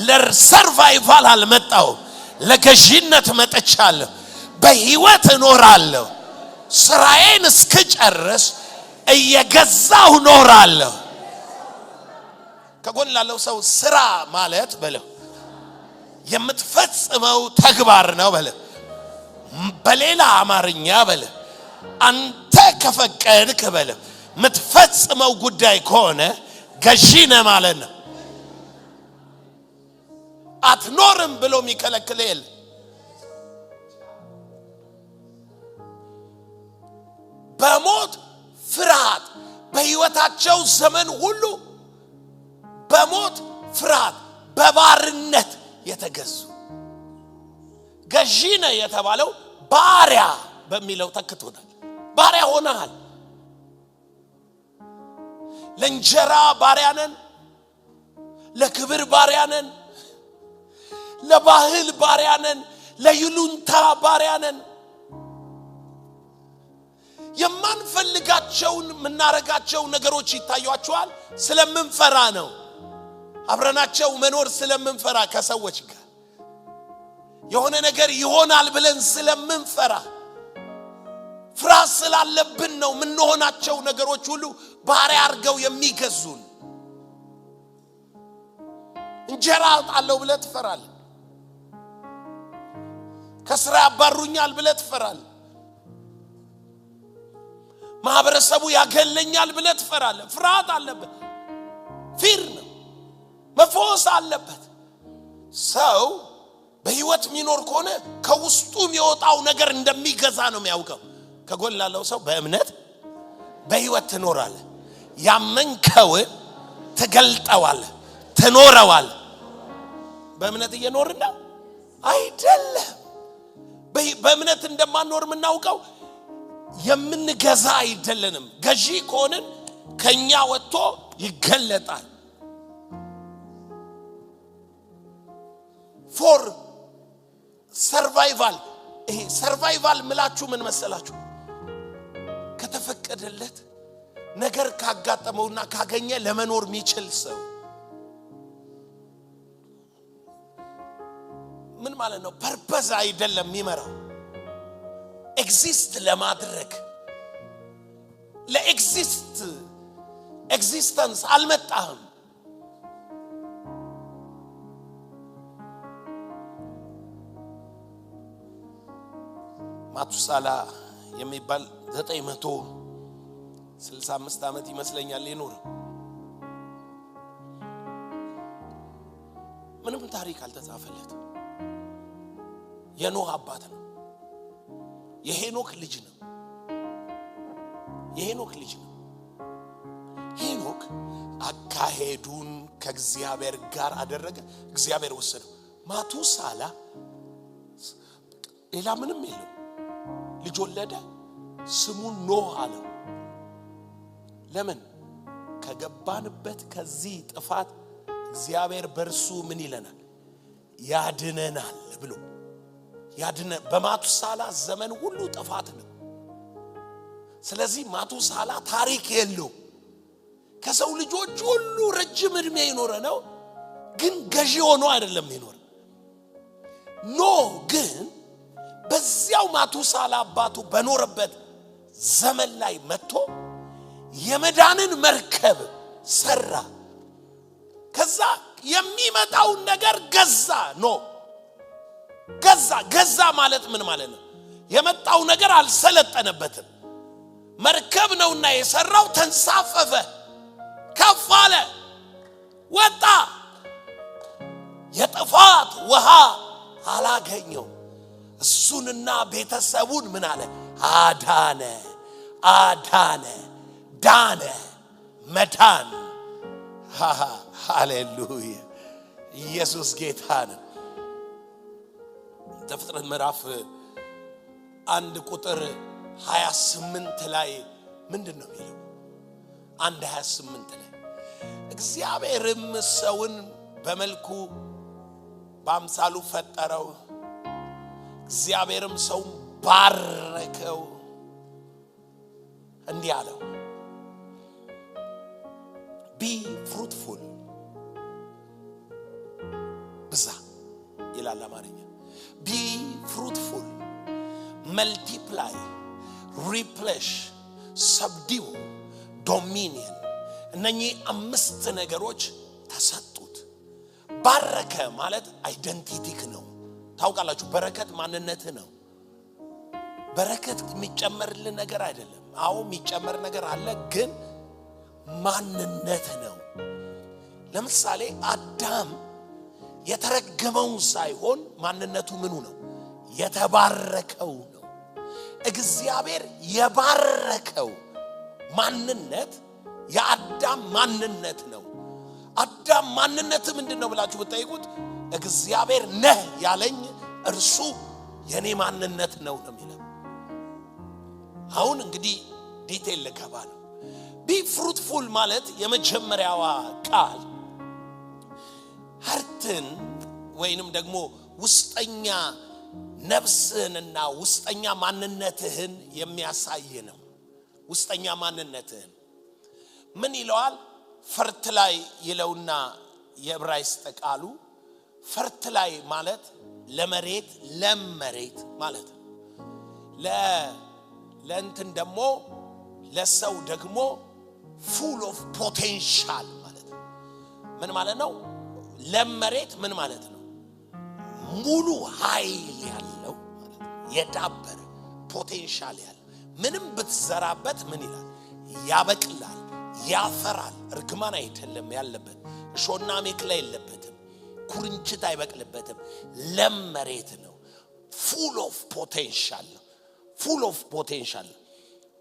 ለሰርቫይቫል አልመጣሁም፣ ለገዢነት መጥቻለሁ። በህይወት እኖራለሁ። ስራዬን እስክጨርስ እየገዛሁ እኖራለሁ። ከጎን ላለው ሰው ስራ ማለት በለው የምትፈጽመው ተግባር ነው በለው። በሌላ አማርኛ በለው አንተ ከፈቀድክ በለው የምትፈጽመው ጉዳይ ከሆነ ገዢ ነህ ማለት ነው። አትኖርም ብሎ የሚከለክል የለም። በሞት ፍርሃት በህይወታቸው ዘመን ሁሉ በሞት ፍርሃት በባርነት የተገዙ። ገዢ ነህ የተባለው ባሪያ በሚለው ተክቶታል። ባሪያ ሆነሃል። ለእንጀራ ባሪያ ነን፣ ለክብር ባሪያ ነን፣ ለባህል ባሪያ ነን፣ ለይሉንታ ባሪያ ነን። የማንፈልጋቸውን ምናረጋቸው ነገሮች ይታያቸዋል። ስለምንፈራ ነው። አብረናቸው መኖር ስለምንፈራ፣ ከሰዎች ጋር የሆነ ነገር ይሆናል ብለን ስለምንፈራ፣ ፍርሃት ስላለብን ነው ምንሆናቸው ነገሮች ሁሉ ባሪያ አርገው የሚገዙን። እንጀራ አጣለው ብለህ ትፈራለህ። ከስራ ያባሩኛል ብለህ ትፈራለህ። ማህበረሰቡ ያገለኛል ብለህ ትፈራለህ። ፍርሃት አለበት። ፊር ነው፣ መፈወስ አለበት። ሰው በህይወት የሚኖር ከሆነ ከውስጡ የሚወጣው ነገር እንደሚገዛ ነው የሚያውቀው። ከጎን ላለው ሰው በእምነት በህይወት ትኖራለህ። ያመንከውን ትገልጠዋለህ፣ ትኖረዋለህ። በእምነት እየኖርና አይደለም። በእምነት እንደማንኖር የምናውቀው የምንገዛ አይደለንም ገዢ ከሆነን ከኛ ወጥቶ ይገለጣል for survival ይሄ survival ምላችሁ ምን መሰላችሁ ከተፈቀደለት ነገር ካጋጠመውና ካገኘ ለመኖር የሚችል ሰው ምን ማለት ነው ፐርፐዝ አይደለም የሚመራው ኤግዚስት ለማድረግ ኤግዚስተንስ አልመጣህም ማቱሳላ የሚባል 965 ዓመት ይመስለኛል የኖረ ምንም ታሪክ አልተጻፈለት የኖህ አባት ነው የሄኖክ ልጅ ነው ሄኖክ አካሄዱን ከእግዚአብሔር ጋር አደረገ እግዚአብሔር ወሰደው ማቱሳላ ሌላ ምንም የለው ልጅ ወለደ ስሙን ኖህ አለው ለምን ከገባንበት ከዚህ ጥፋት እግዚአብሔር በርሱ ምን ይለናል ያድነናል ብሎ በማቱሳላ ዘመን ሁሉ ጥፋት ነው ስለዚህ ማቱሳላ ታሪክ የለው ከሰው ልጆች ሁሉ ረጅም እድሜ ይኖር ነው ግን ገዢ ሆኖ አይደለም ይኖር ኖህ ግን በዚያው ማቱሳላ አባቱ በኖረበት ዘመን ላይ መጥቶ የመዳንን መርከብ ሰራ ከዛ የሚመጣው ነገር ገዛ ማለት ምን ማለት ነው የመጣው ነገር አልሰለጠነበትም መርከብ ነውና የሰራው ተንሳፈፈ ከፋለ ወጣ የጥፋት ውሃ አላገኘው እሱንና ቤተሰቡን ምን አለ አዳነ ዳነ መዳን ሃሌሉያ ኢየሱስ ጌታ ነው ዘፍጥረት ምዕራፍ 1 ቁጥር 28 ላይ ምንድነው የሚለው 1:28 ላይ እግዚአብሔርም ሰውን በመልኩ በአምሳሉ ፈጠረው እግዚአብሔርም ሰውን ባረከው እንዲህ አለው be fruitful ብዛ ይላል አማርኛ be fruitful multiply replenish subdue dominion እነኚህ 5 ነገሮች ተሰጡት ባረከ ማለት አይደንቲቲክ ነው ታውቃላችሁ በረከት ማንነት ነው በረከት የሚጨመርልን ነገር አይደለም አዎ የሚጨመር ነገር አለ ግን ማንነት ነው ለምሳሌ አዳም የተረገመው ሳይሆን ማንነቱ ምኑ ነው የተባረከው ነው እግዚአብሔር የባረከው ማንነት የአዳም ማንነት ነው አዳም ማንነት ምንድነው ብላችሁ ብትጠይቁት እግዚአብሔር ነህ ያለኝ እርሱ የኔ ማንነት ነው የሚለው አሁን እንግዲህ ዲቴል ለገባ ነው be fruitful ማለት የመጀመሪያዋ ቃል ሀርትን ወይንም ደግሞ ውስጠኛ ነፍስህንና ውስጠኛ ማንነትህን የሚያሳይ ነው ውስጠኛ ማንነትህን ምን ይለዋል ፈርትላይ ይለውና የዕብራይስጥ ቃሉ ፈርትላይ ማለት ለመሬት ለመሬት ማለት ነው ለእንትን ደግሞ ለሰው ደግሞ full of potential ማለት ነው ምን ማለት ነው ለመሬት ምን ማለት ነው ሙሉ ኃይል ያለው ማለት ነው የዳበረ ፖቴንሻል ያለው ምንም ብትዘራበት ምን ይላል ያበቅላል ያፈራል እርግማን አይደለም ያለበት ሾና ሜክላ የለበትም ኩርንችት አይበቅልበትም ለመሬት ነው full of potential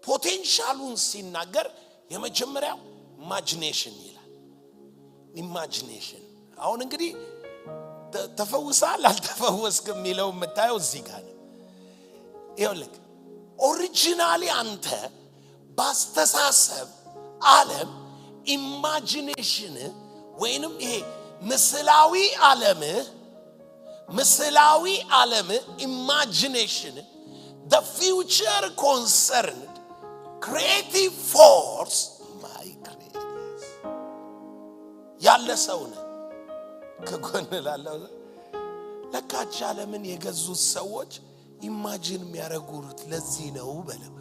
ፖቴንሻሉን ሲናገር የመጀመሪያው ኢማጂኔሽን ይላል ኢማጂኔሽን አሁን እንግዲህ ተፈውሳል አልተፈወስክም የሚለው መታየው እዚህ ጋር ነው ይኸውልህ ኦሪጂናሊ አንተ ባስተሳሰብ ዓለም ኢማጂኔሽን ወይንም ይሄ ምስላዊ ዓለም ኢማጂኔሽን the future concerned creative force my creators ያለ ሰው ነው ከጎን ላለው ለካች ዓለምን የገዙት ሰዎች ኢማጂን የሚያረጉት ለዚህ ነው በለው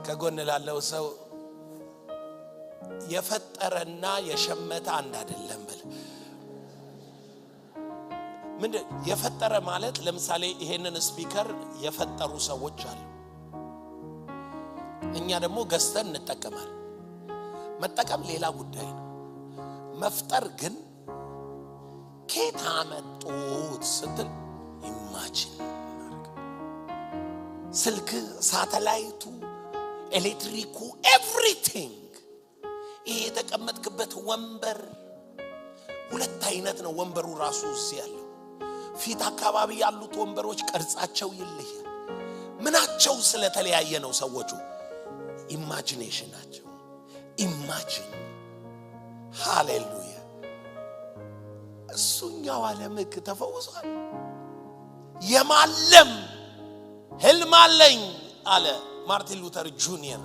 ከጎን ላለው ሰው የፈጠረና የሸመተ አንድ አይደለም በል ምን የፈጠረ ማለት ለምሳሌ ይሄንን ስፒከር የፈጠሩ ሰዎች አሉ እኛ ደግሞ ገዝተን እንጠቀማለን መጠቀም ሌላ ጉዳይ ነው መፍጠር ግን ከየት አመጡት ስትል ኢማጂን ስልክ ሳተላይቱ ኤሌክትሪኩ ኤቭሪቲንግ ይሄ የተቀመጥክበት ወንበር ሁለት አይነት ነው ወንበሩ ራሱ እዚህ ያለው ፊት አካባቢ ያሉት ወንበሮች ቅርጻቸው ይለያል ምናቸው ስለተለያየ ነው ሰዎቹ ኢማጂኔሽናቸው ኢማጂን ሃሌሉያ እሱኛው ዓለምክ ተፈውሷል የማለም ህልም አለኝ አለ ማርቲን ሉተር ጁኒየር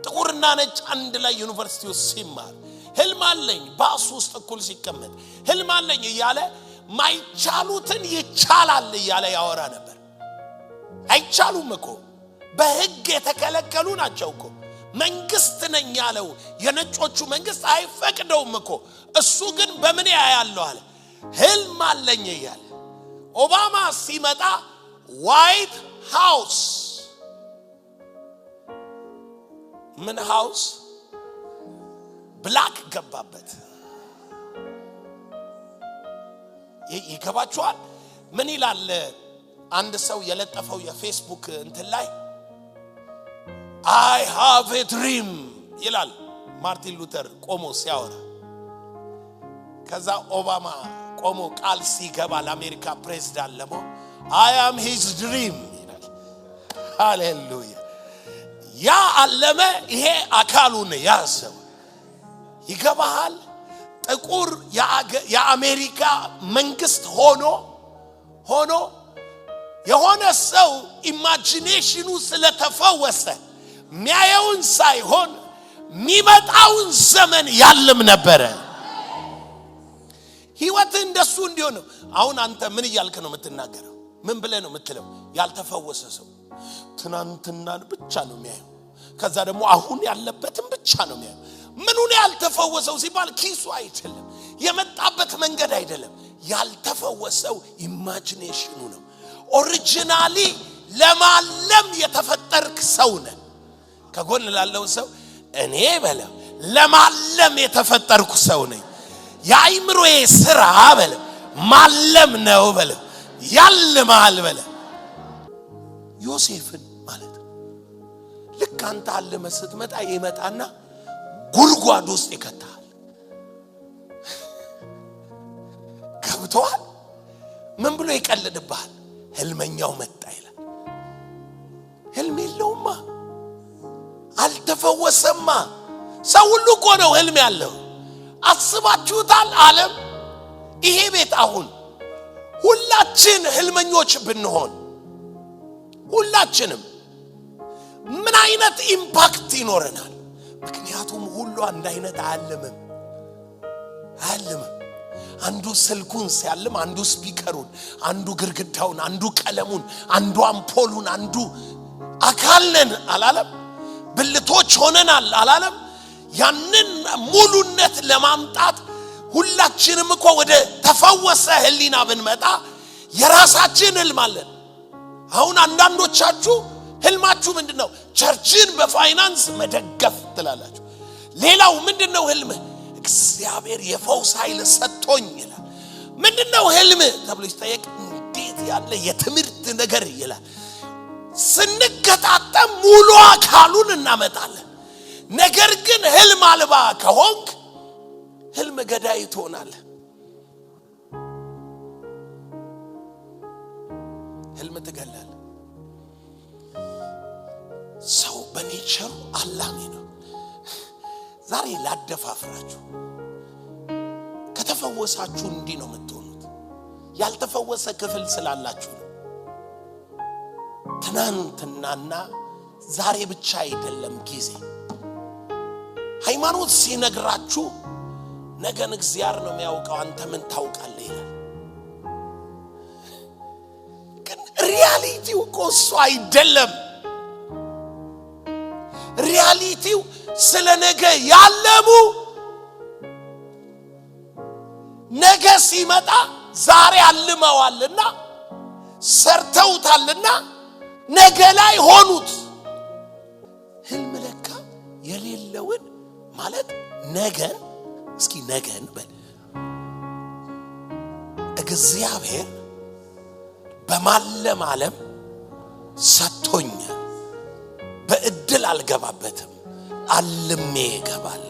ጥቁርና ነጭ አንድ ላይ ዩኒቨርሲቲ ውስጥ ሲማር ህልም አለኝ ባስ ውስጥ እኩል ሲቀመጥ ህልም አለኝ እያለ ማይቻሉትን ይቻላል እያለ ያወራ ነበር አይቻሉም እኮ በህግ የተከለከሉ ናቸው እኮ መንግስት ነኝ ያለው የነጮቹ መንግስት አይፈቅደውም እኮ እሱ ግን በምን ያያለው አለ ህልም አለኝ እያለ ኦባማ ሲመጣ ዋይት ሃውስ ምን ሃውስ ብላክ ገባበት ይገባችኋል ምን ይላል አንድ ሰው የለጠፈው የፌስቡክ እንትን ላይ I have a dream ይላል ማርቲን ሉተር ቆሞ ሲያወራ ከዛ ኦባማ ቆሞ ቃል ሲገባ ለአሜሪካ ፕሬዝዳንት ለሞ I am his dream ይላል ሃሌሉያ ያ ዓለም ይሄ አካሉን ያዘው ይገባሃል ጥቁር የአሜሪካ መንግስት ሆኖ የሆነ ሰው ኢማጂኔሽኑ ስለተፈወሰ ሚያየውን ሳይሆን ሚመጣውን ዘመን ያለም ነበር ህይወት እንደሱ እንዲሆን አሁን አንተ ምን ይያልከ ነው የምትናገረው ምን ብለህ ነው የምትለው ያልተፈወሰ ሰው ትናንትናን ብቻ ነው የሚያየው ከዛ ደግሞ አሁን ያለበትን ብቻ ነው የሚያየው ምኑን ያልተፈወሰው ሲባል ኪሱ አይደለም የመጣበት መንገድ አይደለም ያልተፈወሰው ኢማጂኔሽኑ ነው ኦሪጂናሊ ለማለም የተፈጠርክ ሰው ነህ ከጎን ላለው ሰው እኔ በለው ለማለም የተፈጠርኩ ሰው ነኝ የአይምሮዬ ስራ በለው ማለም ነው በለው ያልማል በለው ዮሴፍን ማለት ልክ አንተ አለመ ስትመጣ ይመጣና ጉድጓድ ውስጥ ይከታል ገብቶሃል ምን ብሎ ይቀልድብሃል ህልመኛው መጣ ይላል ህልም የለውማ አልተፈወሰማ ሰው ሁሉ እኮ ነው ህልም ያለው አስባችሁታል ዓለም ይሄ ቤት አሁን ሁላችን ህልመኞች ብንሆን ሁላችንም ምን አይነት ኢምፓክት ይኖረናል ምክንያቱም ሁሉ አንድ አይነት አያልምም አንዱ ስልኩን ሲያልም አንዱ ስፒከሩን አንዱ ግርግዳውን አንዱ ቀለሙን አንዱ አምፖሉን አንዱ አካልን አላለም ብልቶች ሆነናል አላለም ያንን ሙሉነት ለማምጣት ሁላችንም እኮ ወደ ተፈወሰ ህሊና ብንመጣ የራሳችን ህልም አለን አሁን አንዳንዶቻችሁ ህልማችሁ ምንድነው ቸርችን በፋይናንስ መደገፍ ትላላችሁ ሌላው ምንድነው ህልም እግዚአብሔር የፈውስ ኃይል ሰጥቶኝ ይላል ምንድነው ህልም ተብሎ ይጠየቅ እንዴት ያለ የትምርት ነገር ይላል ስንከታተም ሙሉ አካሉን እናመጣለን ነገር ግን ህልም አልባ ከሆንክ ህልም ገዳይ ትሆናለህ ህልም ትገላለህ ሰው በኔቸሩ አላሚ ነው። ዛሬ ላደፋፍራችሁ ከተፈወሳችሁ እንዲህ ነው የምትሆኑት። ያልተፈወሰ ክፍል ስላላችሁ ነው። ትናንትናና ዛሬ ብቻ አይደለም ጊዜ። ሃይማኖት ሲነግራችሁ ነገን እግዚአብሔር ነው የሚያውቀው፣ አንተ ምን ታውቃለህ ይላል። ግን ሪያሊቲው እኮ እሱ አይደለም። ሪያሊቲው ስለ ነገ ያለሙ ነገ ሲመጣ ዛሬ አልመዋልና ሰርተውታልና ነገ ላይ ሆኑት። ህልም ለካ የሌለውን ማለት ነገን እስኪ ነገን በል እግዚአብሔር በማለም ዓለም ሰጥቶኛል። በእድል አልገባበትም፣ አልሜ ይገባል።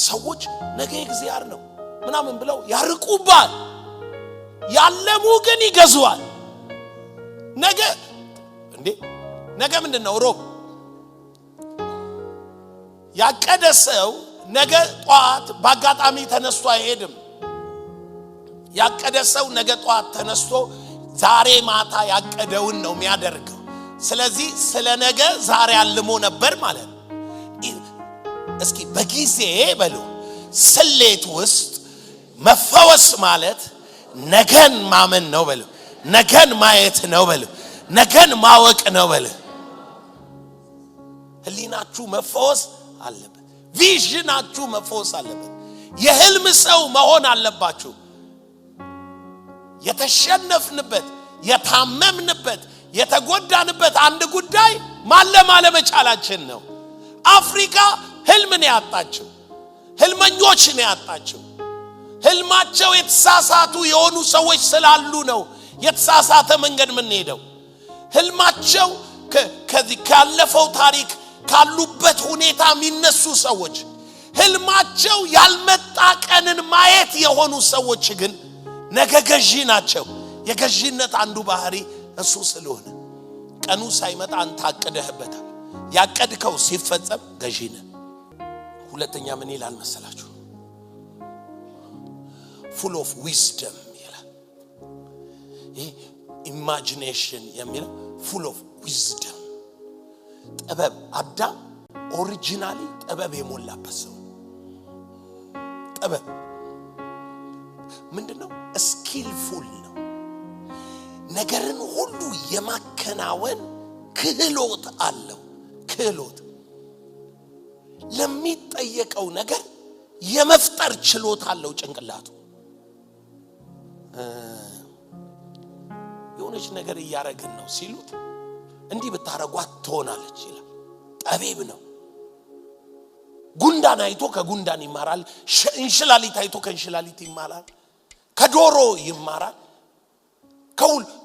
ሰዎች ነገ እግዚአብሔር ነው ምናምን ብለው ያርቁባል። ያለሙ ግን ይገዙዋል። ነገ ምንድነው? ሮብ ያቀደሰው ነገ ጧት በአጋጣሚ ተነስቶ አይሄድም። ያቀደሰው ነገ ጧት ተነስቶ ዛሬ ማታ ያቀደውን ነው የሚያደርገው። ስለዚህ ስለ ነገ ዛሬ አልሞ ነበር ማለት ነው። እስኪ በጊዜ በሉ ስሌት ውስጥ መፈወስ ማለት ነገን ማመን ነው በሉ፣ ነገን ማየት ነው በሉ፣ ነገን ማወቅ ነው በሉ። ህሊናችሁ መፈወስ አለበት። ቪዥናችሁ መፈወስ አለበት። የህልም ሰው መሆን አለባችሁ። የተሸነፍንበት፣ የታመምንበት፣ የተጎዳንበት አንድ ጉዳይ ማለም አለመቻላችን ነው። አፍሪካ ህልምን ያጣችው፣ ህልመኞች ነው ያጣችው። ህልማቸው የተሳሳቱ የሆኑ ሰዎች ስላሉ ነው የተሳሳተ መንገድ ምን ሄደው። ህልማቸው ከዚህ ካለፈው ታሪክ ካሉበት ሁኔታ የሚነሱ ሰዎች፣ ህልማቸው ያልመጣ ቀንን ማየት የሆኑ ሰዎች ግን ነገ ገዢ ናቸው። የገዢነት አንዱ ባህሪ እሱ ስለሆነ ቀኑ ሳይመጣ አንተ አቅደህበታል። ያቀድከው ሲፈጸም ገዢ ነህ። ሁለተኛ ምን ይላል መሰላችሁ? full of wisdom ይላል። ይሄ ኢማጂኔሽን የሚለው full of wisdom ጥበብ። አዳም ኦሪጂናሊ ጥበብ የሞላበት ሰው። ጥበብ ምንድነው? ስኪልፉል ነው። ነገርን ሁሉ የማከናወን ክህሎት አለው። ክህሎት ለሚጠየቀው ነገር የመፍጠር ችሎታ አለው ጭንቅላቱ። የሆነች ነገር እያረግን ነው ሲሉት እንዲህ ብታረጓት ትሆናለች ይላል። ጠቢብ ነው። ጉንዳን አይቶ ከጉንዳን ይማራል። እንሽላሊት አይቶ ከእንሽላሊት ይማራል። ከዶሮ ይማራል።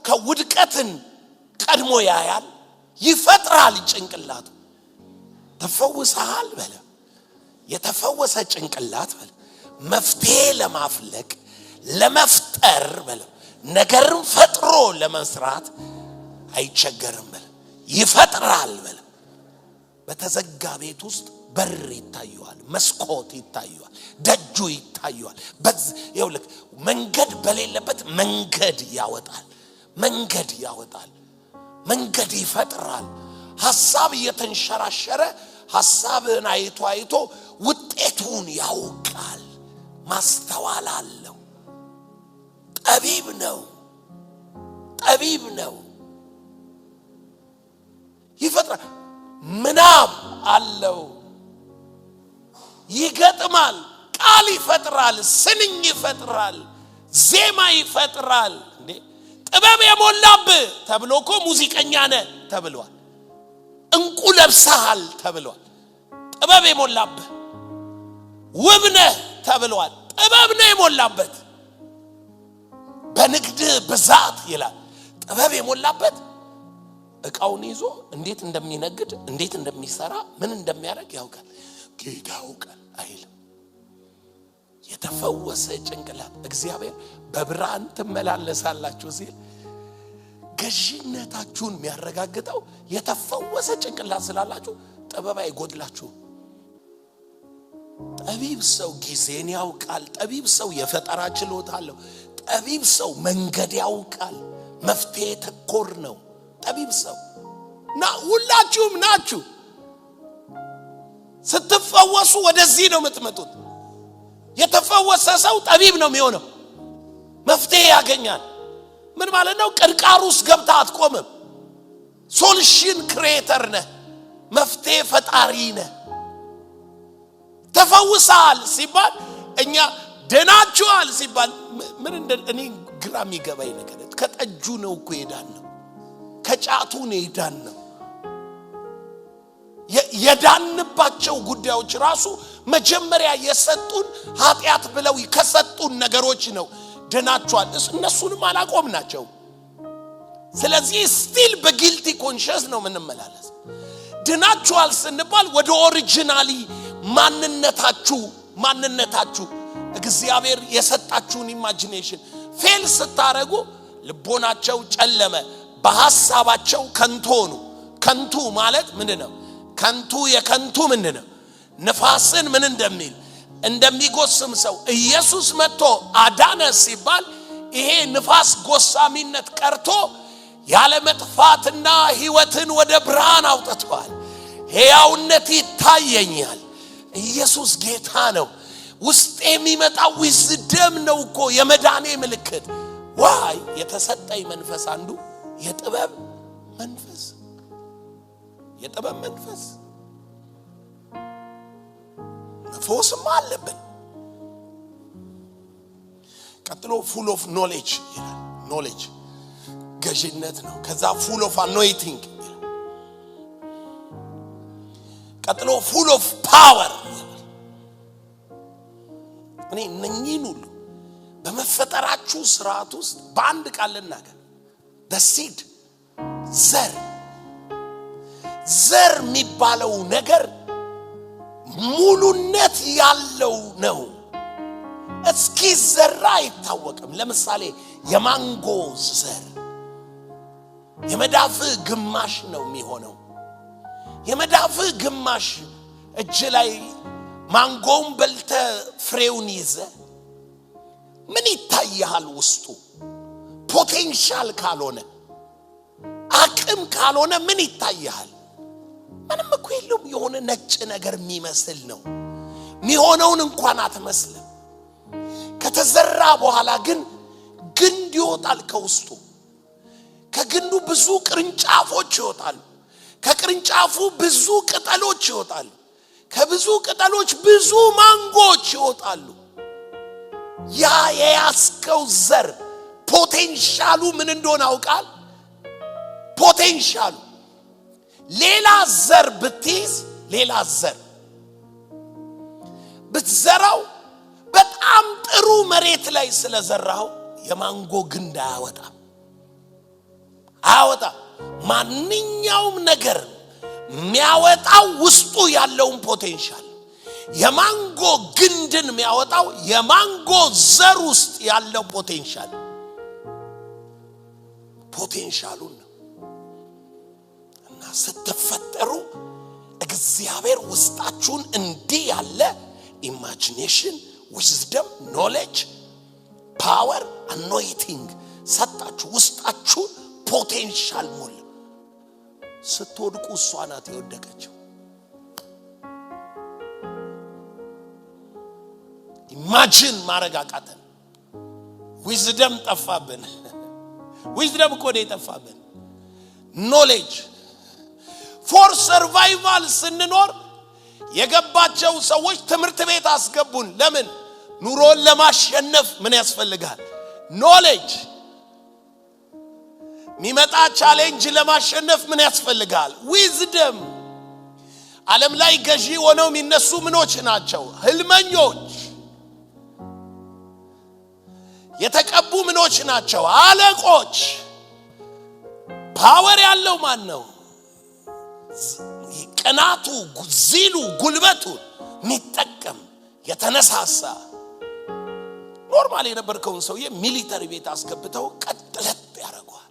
ከውድቀትን ቀድሞ ያያል። ይፈጥራል ጭንቅላቱ። ተፈውሰሃል በለ። የተፈወሰ ጭንቅላት በለ መፍትሄ ለማፍለቅ ለመፍጠር በለ ነገርን ፈጥሮ ለመስራት አይቸገርም በለ። ይፈጥራል በለ። በተዘጋ ቤት ውስጥ በር ይታየዋል፣ መስኮት ይታየዋል፣ ደጁ ይታየዋል። ይኸውልህ መንገድ በሌለበት መንገድ ያወጣል። መንገድ ያወጣል። መንገድ ይፈጥራል። ሐሳብ እየተንሸራሸረ ሐሳብን አይቶ ውጤቱን ያውቃል። ማስተዋል አለው። ጠቢብ ነው። ጠቢብ ነው። ይፈጥራል። ምናብ አለው። ይገጥማል። ቃል ይፈጥራል። ስንኝ ይፈጥራል። ዜማ ይፈጥራል። እንዴ ጥበብ የሞላብህ ተብሎ እኮ ሙዚቀኛ ነህ ተብሏል። እንቁ ለብሰሃል ተብሏል። ጥበብ የሞላብህ ውብ ነህ ተብሏል። ጥበብ ነው የሞላበት። በንግድ ብዛት ይላል ጥበብ የሞላበት እቃውን ይዞ እንዴት እንደሚነግድ እንዴት እንደሚሰራ ምን እንደሚያደርግ ያውቃል። ጌታ ያውቃል አይልም። የተፈወሰ ጭንቅላት እግዚአብሔር በብርሃን ትመላለሳላችሁ ሲል ገዢነታችሁን የሚያረጋግጠው የተፈወሰ ጭንቅላት ስላላችሁ ጥበብ አይጎድላችሁ። ጠቢብ ሰው ጊዜን ያውቃል። ጠቢብ ሰው የፈጠራ ችሎታ አለው። ጠቢብ ሰው መንገድ ያውቃል። መፍትሄ ተኮር ነው ጠቢብ ሰው። ሁላችሁም ናችሁ። ስትፈወሱ ወደዚህ ነው የምትመጡት። የተፈወሰ ሰው ጠቢብ ነው የሚሆነው። መፍትሄ ያገኛል። ምን ማለት ነው? ቅርቃር ውስጥ ገብታ አትቆምም። ሶሉሽን ክሬተር ነህ። መፍትሄ ፈጣሪ ነህ። ተፈውሳል ሲባል እኛ ደናችኋል ሲባል ምን እኔ ግራም ይገባኝ ነገር ከጠጁ ነው እኮ የዳን ነው። ከጫቱ ነው የዳን ነው። የዳንባቸው ጉዳዮች ራሱ መጀመሪያ የሰጡን ኃጢአት ብለው ከሰጡን ነገሮች ነው ደናችኋል። እነሱንም አላቆምናቸው። ስለዚህ ስቲል በጊልቲ ኮንሽስ ነው ምንመላለስ። ደናችኋል ስንባል ወደ ኦሪጂናሊ ማንነታችሁ እግዚአብሔር የሰጣችሁን ኢማጂኔሽን ፌል ስታረጉ ልቦናቸው ጨለመ፣ በሐሳባቸው ከንቱ ሆኑ። ከንቱ ማለት ምንድነው? ከንቱ የከንቱ ምንድነው? ንፋስን ምን እንደሚጎስም ሰው ኢየሱስ መጥቶ አዳነ ሲባል ይሄ ንፋስ ጎሳሚነት ቀርቶ ያለ መጥፋትና ሕይወትን ወደ ብርሃን አውጥቷል። ሕያውነት ይታየኛል። ኢየሱስ ጌታ ነው። ውስጥ የሚመጣው ዊዝደም ነው እኮ የመዳኔ ምልክት። ዋይ የተሰጠኝ መንፈስ አንዱ የጥበብ መንፈስ መፎስም አለብን። ቀጥሎ full of knowledge ይላል። knowledge ገዥነት ነው። ከዛ full of anointing ይላል። ቀጥሎ full of power ይላል። እኔ እነኚህን ሁሉ በመፈጠራችሁ ስርዓት ውስጥ በአንድ ቃል ልናገር። the seed ዘር የሚባለው ነገር ሙሉነት ያለው ነው። እስኪ ዘራ አይታወቅም። ለምሳሌ የማንጎ ዘር የመዳፍ ግማሽ ነው የሚሆነው። የመዳፍ ግማሽ እጅ ላይ ማንጎውን በልተ ፍሬውን ይዘ ምን ይታያል? ውስጡ ፖቴንሻል ካልሆነ አቅም ካልሆነ ምን ይታያል? ምንም እኮ የለውም። የሆነ ነጭ ነገር የሚመስል ነው። የሚሆነውን እንኳን አትመስልም። ከተዘራ በኋላ ግን ግንድ ይወጣል ከውስጡ። ከግንዱ ብዙ ቅርንጫፎች ይወጣሉ። ከቅርንጫፉ ብዙ ቅጠሎች ይወጣሉ። ከብዙ ቅጠሎች ብዙ ማንጎች ይወጣሉ። ያ የያዝከው ዘር ፖቴንሻሉ ምን እንደሆነ አውቃል? ፖቴንሻሉ ሌላ ዘር ብትይዝ ሌላ ዘር ብትዘራው በጣም ጥሩ መሬት ላይ ስለዘራው የማንጎ ግንድ አያወጣም። ማንኛውም ነገር የሚያወጣው ውስጡ ያለውን ፖቴንሻል። የማንጎ ግንድን የሚያወጣው የማንጎ ዘር ውስጥ ያለው ፖቴንሻሉን ነው። እና ስትፈጠሩ እግዚአብሔር ውስጣችሁን እንዲህ ያለ ኢማጂኔሽን፣ ዊዝደም፣ ኖሌጅ፣ ፓወር፣ አኖይንቲንግ ሰጣችሁ። ውስጣችሁን ፖቴንሻል ሞላ። ስትወድቁ እሷ ናት የወደቀችው። ኢማጂን ማድረግ አቃተን። ዊዝደም ጠፋብን። ዊዝደም እኮ ነው የጠፋብን። ኖሌጅ ፎር ሰርቫይቫል ስንኖር የገባቸው ሰዎች ትምህርት ቤት አስገቡን። ለምን? ኑሮን ለማሸነፍ ምን ያስፈልጋል? ኖሌጅ። ሚመጣ ቻሌንጅ ለማሸነፍ ምን ያስፈልጋል? ዊዝደም። ዓለም ላይ ገዢ ሆነው የሚነሱ ምኖች ናቸው? ህልመኞች። የተቀቡ ምኖች ናቸው? አለቆች። ፓወር ያለው ማን ነው? ቅናቱ፣ ዚሉ፣ ጉልበቱ የሚጠቀም የተነሳሳ። ኖርማል የነበርከውን ሰውዬ ሚሊተሪ ቤት አስገብተው ቀጥለት ያደርገዋል።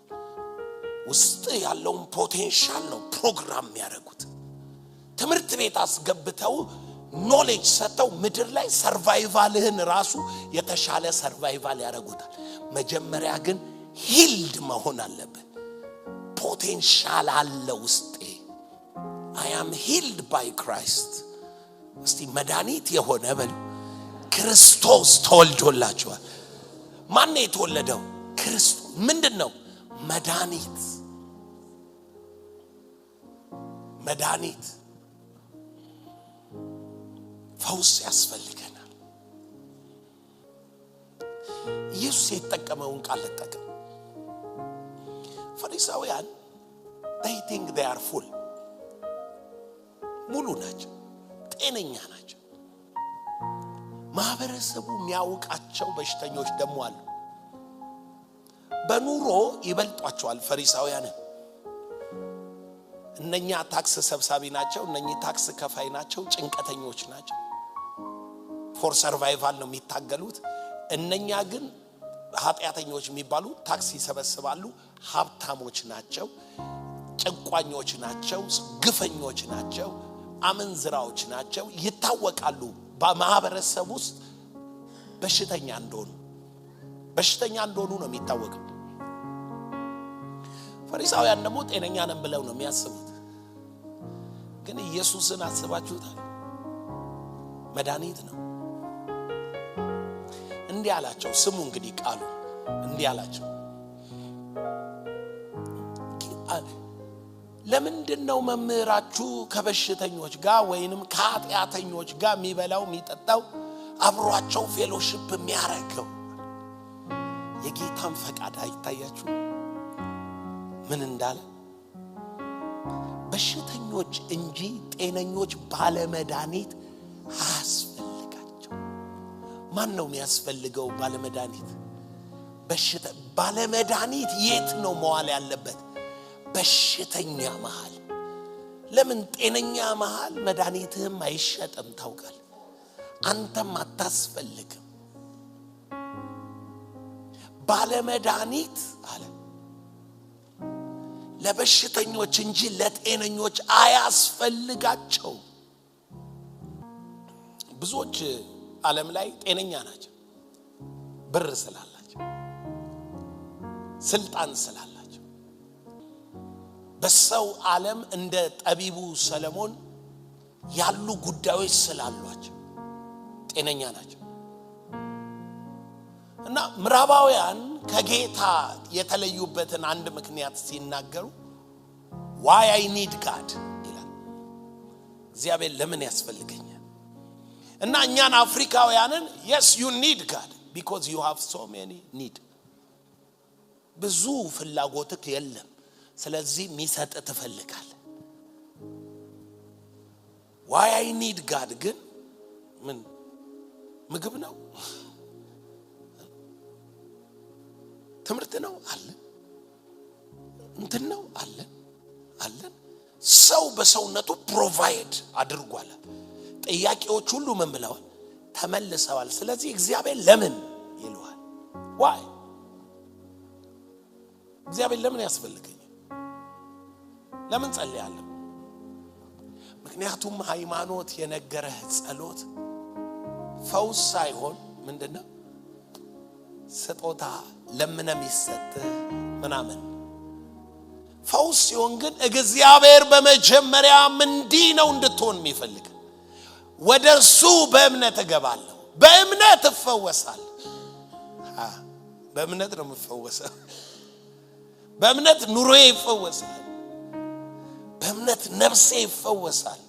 ውስጥ ያለውን ፖቴንሻል ነው ፕሮግራም የሚያደርጉት። ትምህርት ቤት አስገብተው ኖሌጅ ሰጥተው ምድር ላይ ሰርቫይቫልህን ራሱ የተሻለ ሰርቫይቫል ያደርጉታል። መጀመሪያ ግን ሂልድ መሆን አለበት። ፖቴንሻል አለ ውስጤ። I am healed by Christ። እስቲ መድኃኒት የሆነ በሉ ክርስቶስ ተወልዶላችኋል። ማን ነው የተወለደው? ክርስቶስ። ምንድነው? መድኃኒት። መድኃኒት ፈውስ ያስፈልገናል። ኢየሱስ የተጠቀመውን ቃል ተጠቀም። ፈሪሳውያን they think they are full፣ ሙሉ ናቸው፣ ጤነኛ ናቸው። ማህበረሰቡ የሚያውቃቸው በሽተኞች ደግሞ አሉ። በኑሮ ይበልጧቸዋል ፈሪሳውያን። እነኛ ታክስ ሰብሳቢ ናቸው፣ እነኚህ ታክስ ከፋይ ናቸው፣ ጭንቀተኞች ናቸው። ፎር ሰርቫይቫል ነው የሚታገሉት። እነኛ ግን ኃጢያተኞች የሚባሉ ታክስ ይሰበስባሉ፣ ሀብታሞች ናቸው፣ ጨቋኞች ናቸው፣ ግፈኞች ናቸው፣ አመንዝራዎች ናቸው። ይታወቃሉ በማህበረሰብ ውስጥ በሽተኛ እንደሆኑ ነው የሚታወቀው። ፈሪሳውያን ደግሞ ጤነኛ ነን ብለው ነው የሚያስቡት። ግን ኢየሱስን አስባችሁታል? መድኃኒት ነው። እንዲህ አላቸው። ስሙ እንግዲህ ቃሉ እንዲህ አላቸው። ለምንድነው መምህራችሁ ከበሽተኞች ጋር ወይንም ከኃጢያተኞች ጋር የሚበላው የሚጠጣው አብሯቸው ፌሎሺፕ የሚያረገው? የጌታን ፈቃድ አይታያችሁ ምን እንዳለ? በሽተኞች እንጂ ጤነኞች ባለመድኃኒት አያስፈልጋቸው። ማን ነው የሚያስፈልገው ባለመድኃኒት? ባለመድኃኒት የት ነው መዋል ያለበት? በሽተኛ መሃል። ለምን ጤነኛ መሃል መድኃኒትህም አይሸጥም ታውቃለህ? አንተም አታስፈልግም። ባለመድኃኒት አለ ለበሽተኞች እንጂ ለጤነኞች አያስፈልጋቸው። ብዙዎች ዓለም ላይ ጤነኛ ናቸው፣ ብር ስላላቸው፣ ስልጣን ስላላቸው። በሰው ዓለም እንደ ጠቢቡ ሰለሞን ያሉ ጉዳዮች ስላሏቸው ጤነኛ ናቸው። እና ምዕራባውያን ከጌታ የተለዩበትን አንድ ምክንያት ሲናገሩ why I need God ይላል። እግዚአብሔር ለምን ያስፈልገኛል? እና እኛን አፍሪካውያንን yes you need God because you have so many need። ብዙ ፍላጎትክ የለም፣ ስለዚህ ሚሰጥ ትፈልጋለህ። why I need God ግን ምን ምግብ ነው? ትምህርት ነው አለ፣ እንትን ነው አለ። ሰው በሰውነቱ ፕሮቫይድ አድርጓል። ጥያቄዎች ሁሉ ምን ብለዋል? ተመልሰዋል። ስለዚህ እግዚአብሔር ለምን ይለዋል? why እግዚአብሔር ለምን ያስፈልገኝ? ለምን ጸልያለሁ? ምክንያቱም ሃይማኖት የነገረህ ጸሎት ፈውስ ሳይሆን ምንድነው? ስጦታ ለምንም ይሰጥ ምናምን። ፈውስ ሲሆን ግን እግዚአብሔር በመጀመሪያ እንዲህ ነው እንድትሆን የሚፈልግ። ወደሱ በእምነት እገባለሁ፣ በእምነት እፈወሳለሁ። በእምነት ነው የምፈወሰው። በእምነት ኑሮዬ ይፈወሳል፣ በእምነት ነፍሴ ይፈወሳል።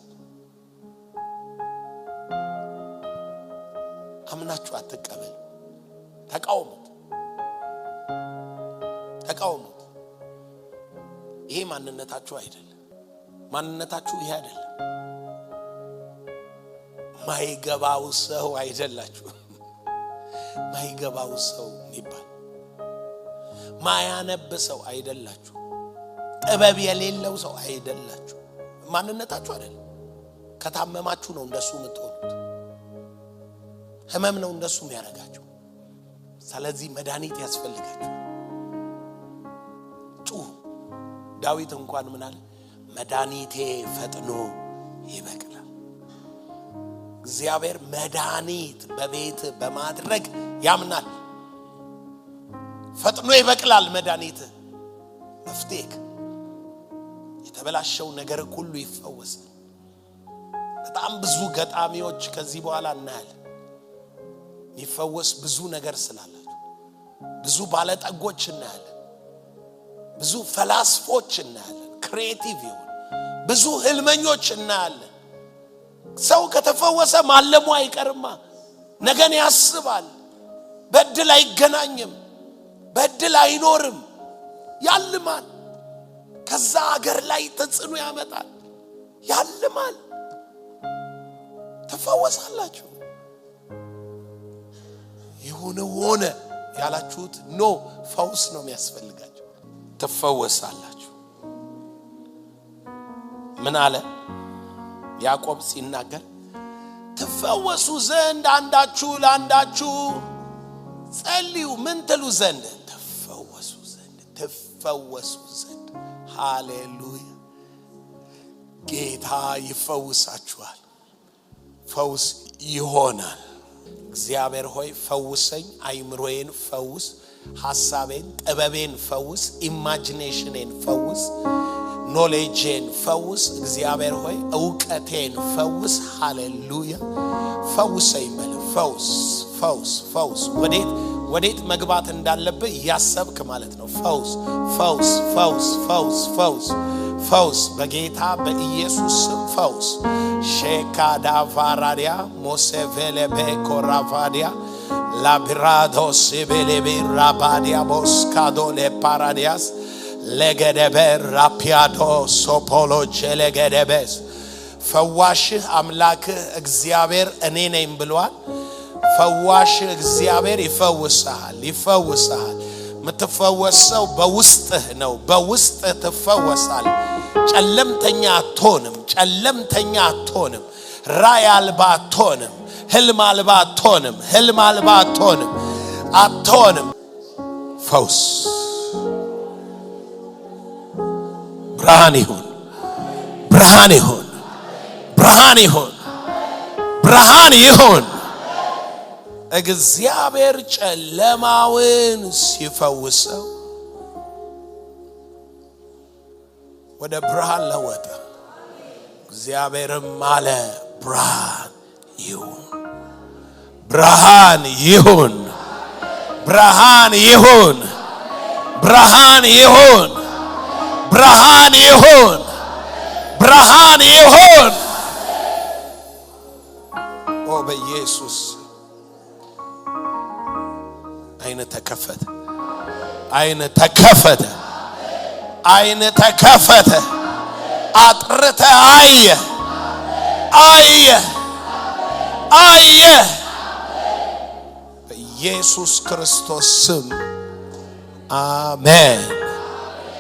አምናችሁ አትቀበል። ተቃውሙት። ይሄ ማንነታችሁ አይደለም። ማንነታችሁ ይሄ አይደለም። ማይገባው ሰው አይደላችሁ። ማይገባው ሰው ይባል ማያነብ ሰው አይደላችሁ። ጥበብ የሌለው ሰው አይደላችሁ። ማንነታችሁ አይደለም። ከታመማችሁ ነው እንደሱ የምትሆኑት። ህመም ነው እንደሱ የሚያረጋችሁ። ስለዚህ መድኃኒት ያስፈልጋችሁ። ዳዊት እንኳን ምን አለ? መድኃኒቴ ፈጥኖ ይበቅላል። እግዚአብሔር መድኃኒት በቤት በማድረግ ያምናል። ፈጥኖ ይበቅላል መድኃኒት። መፍትሄ የተበላሸው ነገር ሁሉ ይፈወሳል። በጣም ብዙ ገጣሚዎች ከዚህ በኋላ እናያለን ይፈወስ ብዙ ነገር ስላላቸው። ብዙ ባለጠጎች እናያለን። ብዙ ፈላስፎች እናያለን። ክሬቲቭ ይሆን ብዙ ህልመኞች እናያለን። ሰው ከተፈወሰ ማለሙ አይቀርማ። ነገን ያስባል። በእድል አይገናኝም፣ በእድል አይኖርም። ያልማል። ከዛ ሀገር ላይ ተጽዕኖ ያመጣል። ያልማል። ተፈወሳላችሁ። ይሁን ሆነ ያላችሁት ኖ ፈውስ ነው የሚያስፈልጋችሁ። ተፈወሳላችሁ። ምን አለ ያዕቆብ ሲናገር? ተፈወሱ ዘንድ አንዳችሁ ለአንዳችሁ ጸልዩ። ምን ትሉ ዘንድ? ተፈወሱ ዘንድ። ተፈወሱ ዘንድ። ሃሌሉያ። ጌታ ይፈውሳችኋል። ፈውስ ይሆናል። እግዚአብሔር ሆይ ፈውሰኝ፣ አይምሮዬን ፈውስ፣ ሐሳቤን ጥበቤን ፈውስ፣ ኢማጂኔሽኔን ፈውስ፣ ኖሌጅን ፈውስ። እግዚአብሔር ሆይ ዕውቀቴን ፈውስ። ሃሌሉያ። ፈውሰኝ በል። ፈውስ ፈውስ ፈውስ። ወዴት መግባት እንዳለብህ ያሰብክ ማለት ነው። ፈውስ ፈውስ ፈውስ ፈውስ ፈውስ ፈውስ በጌታ በኢየሱስ ፈውስ። ሼካዳ ቫራዲያ ሞሴቬሌቤ ኮራቫዲያ ላብራዶስ ቤሌቤ ራባዲያ ቦስካዶ ለፓራዲያስ ለገደበ ራፒያዶ ሶፖሎች ለገደበስ። ፈዋሽህ አምላክህ እግዚአብሔር እኔ ነኝ ብሏል። ፈዋሽ እግዚአብሔር ይፈውሳል። ይፈውሳል። ምትፈወሰው በውስጥህ ነው። በውስጥህ ትፈወሳል። ጨለምተኛ አትሆንም። ጨለምተኛ አትሆንም። ራእይ አልባ አትሆንም። ህልም አልባ አትሆንም። ህልም አልባ አትሆንም። አትሆንም። ፈውስ ብርሃን ይሁን። ብርሃን ይሁን። ብርሃን ይሁን። ብርሃን ይሁን። እግዚአብሔር ጨለማውን ሲፈውሰው ወደ ብርሃን ለወጠ። እግዚአብሔርም አለ ብርሃን ይሁን። ብርሃን ይሁን። ብርሃን ይሁን። ብርሃን ይሁን። ብርሃን ይሁን። ብርሃን ይሁን። ኦ በኢየሱስ አይነ ተከፈተ። አይነ ተከፈተ። አይነ ተከፈተ። አጥርተ አየ አየ አየ። በኢየሱስ ክርስቶስ ስም አሜን።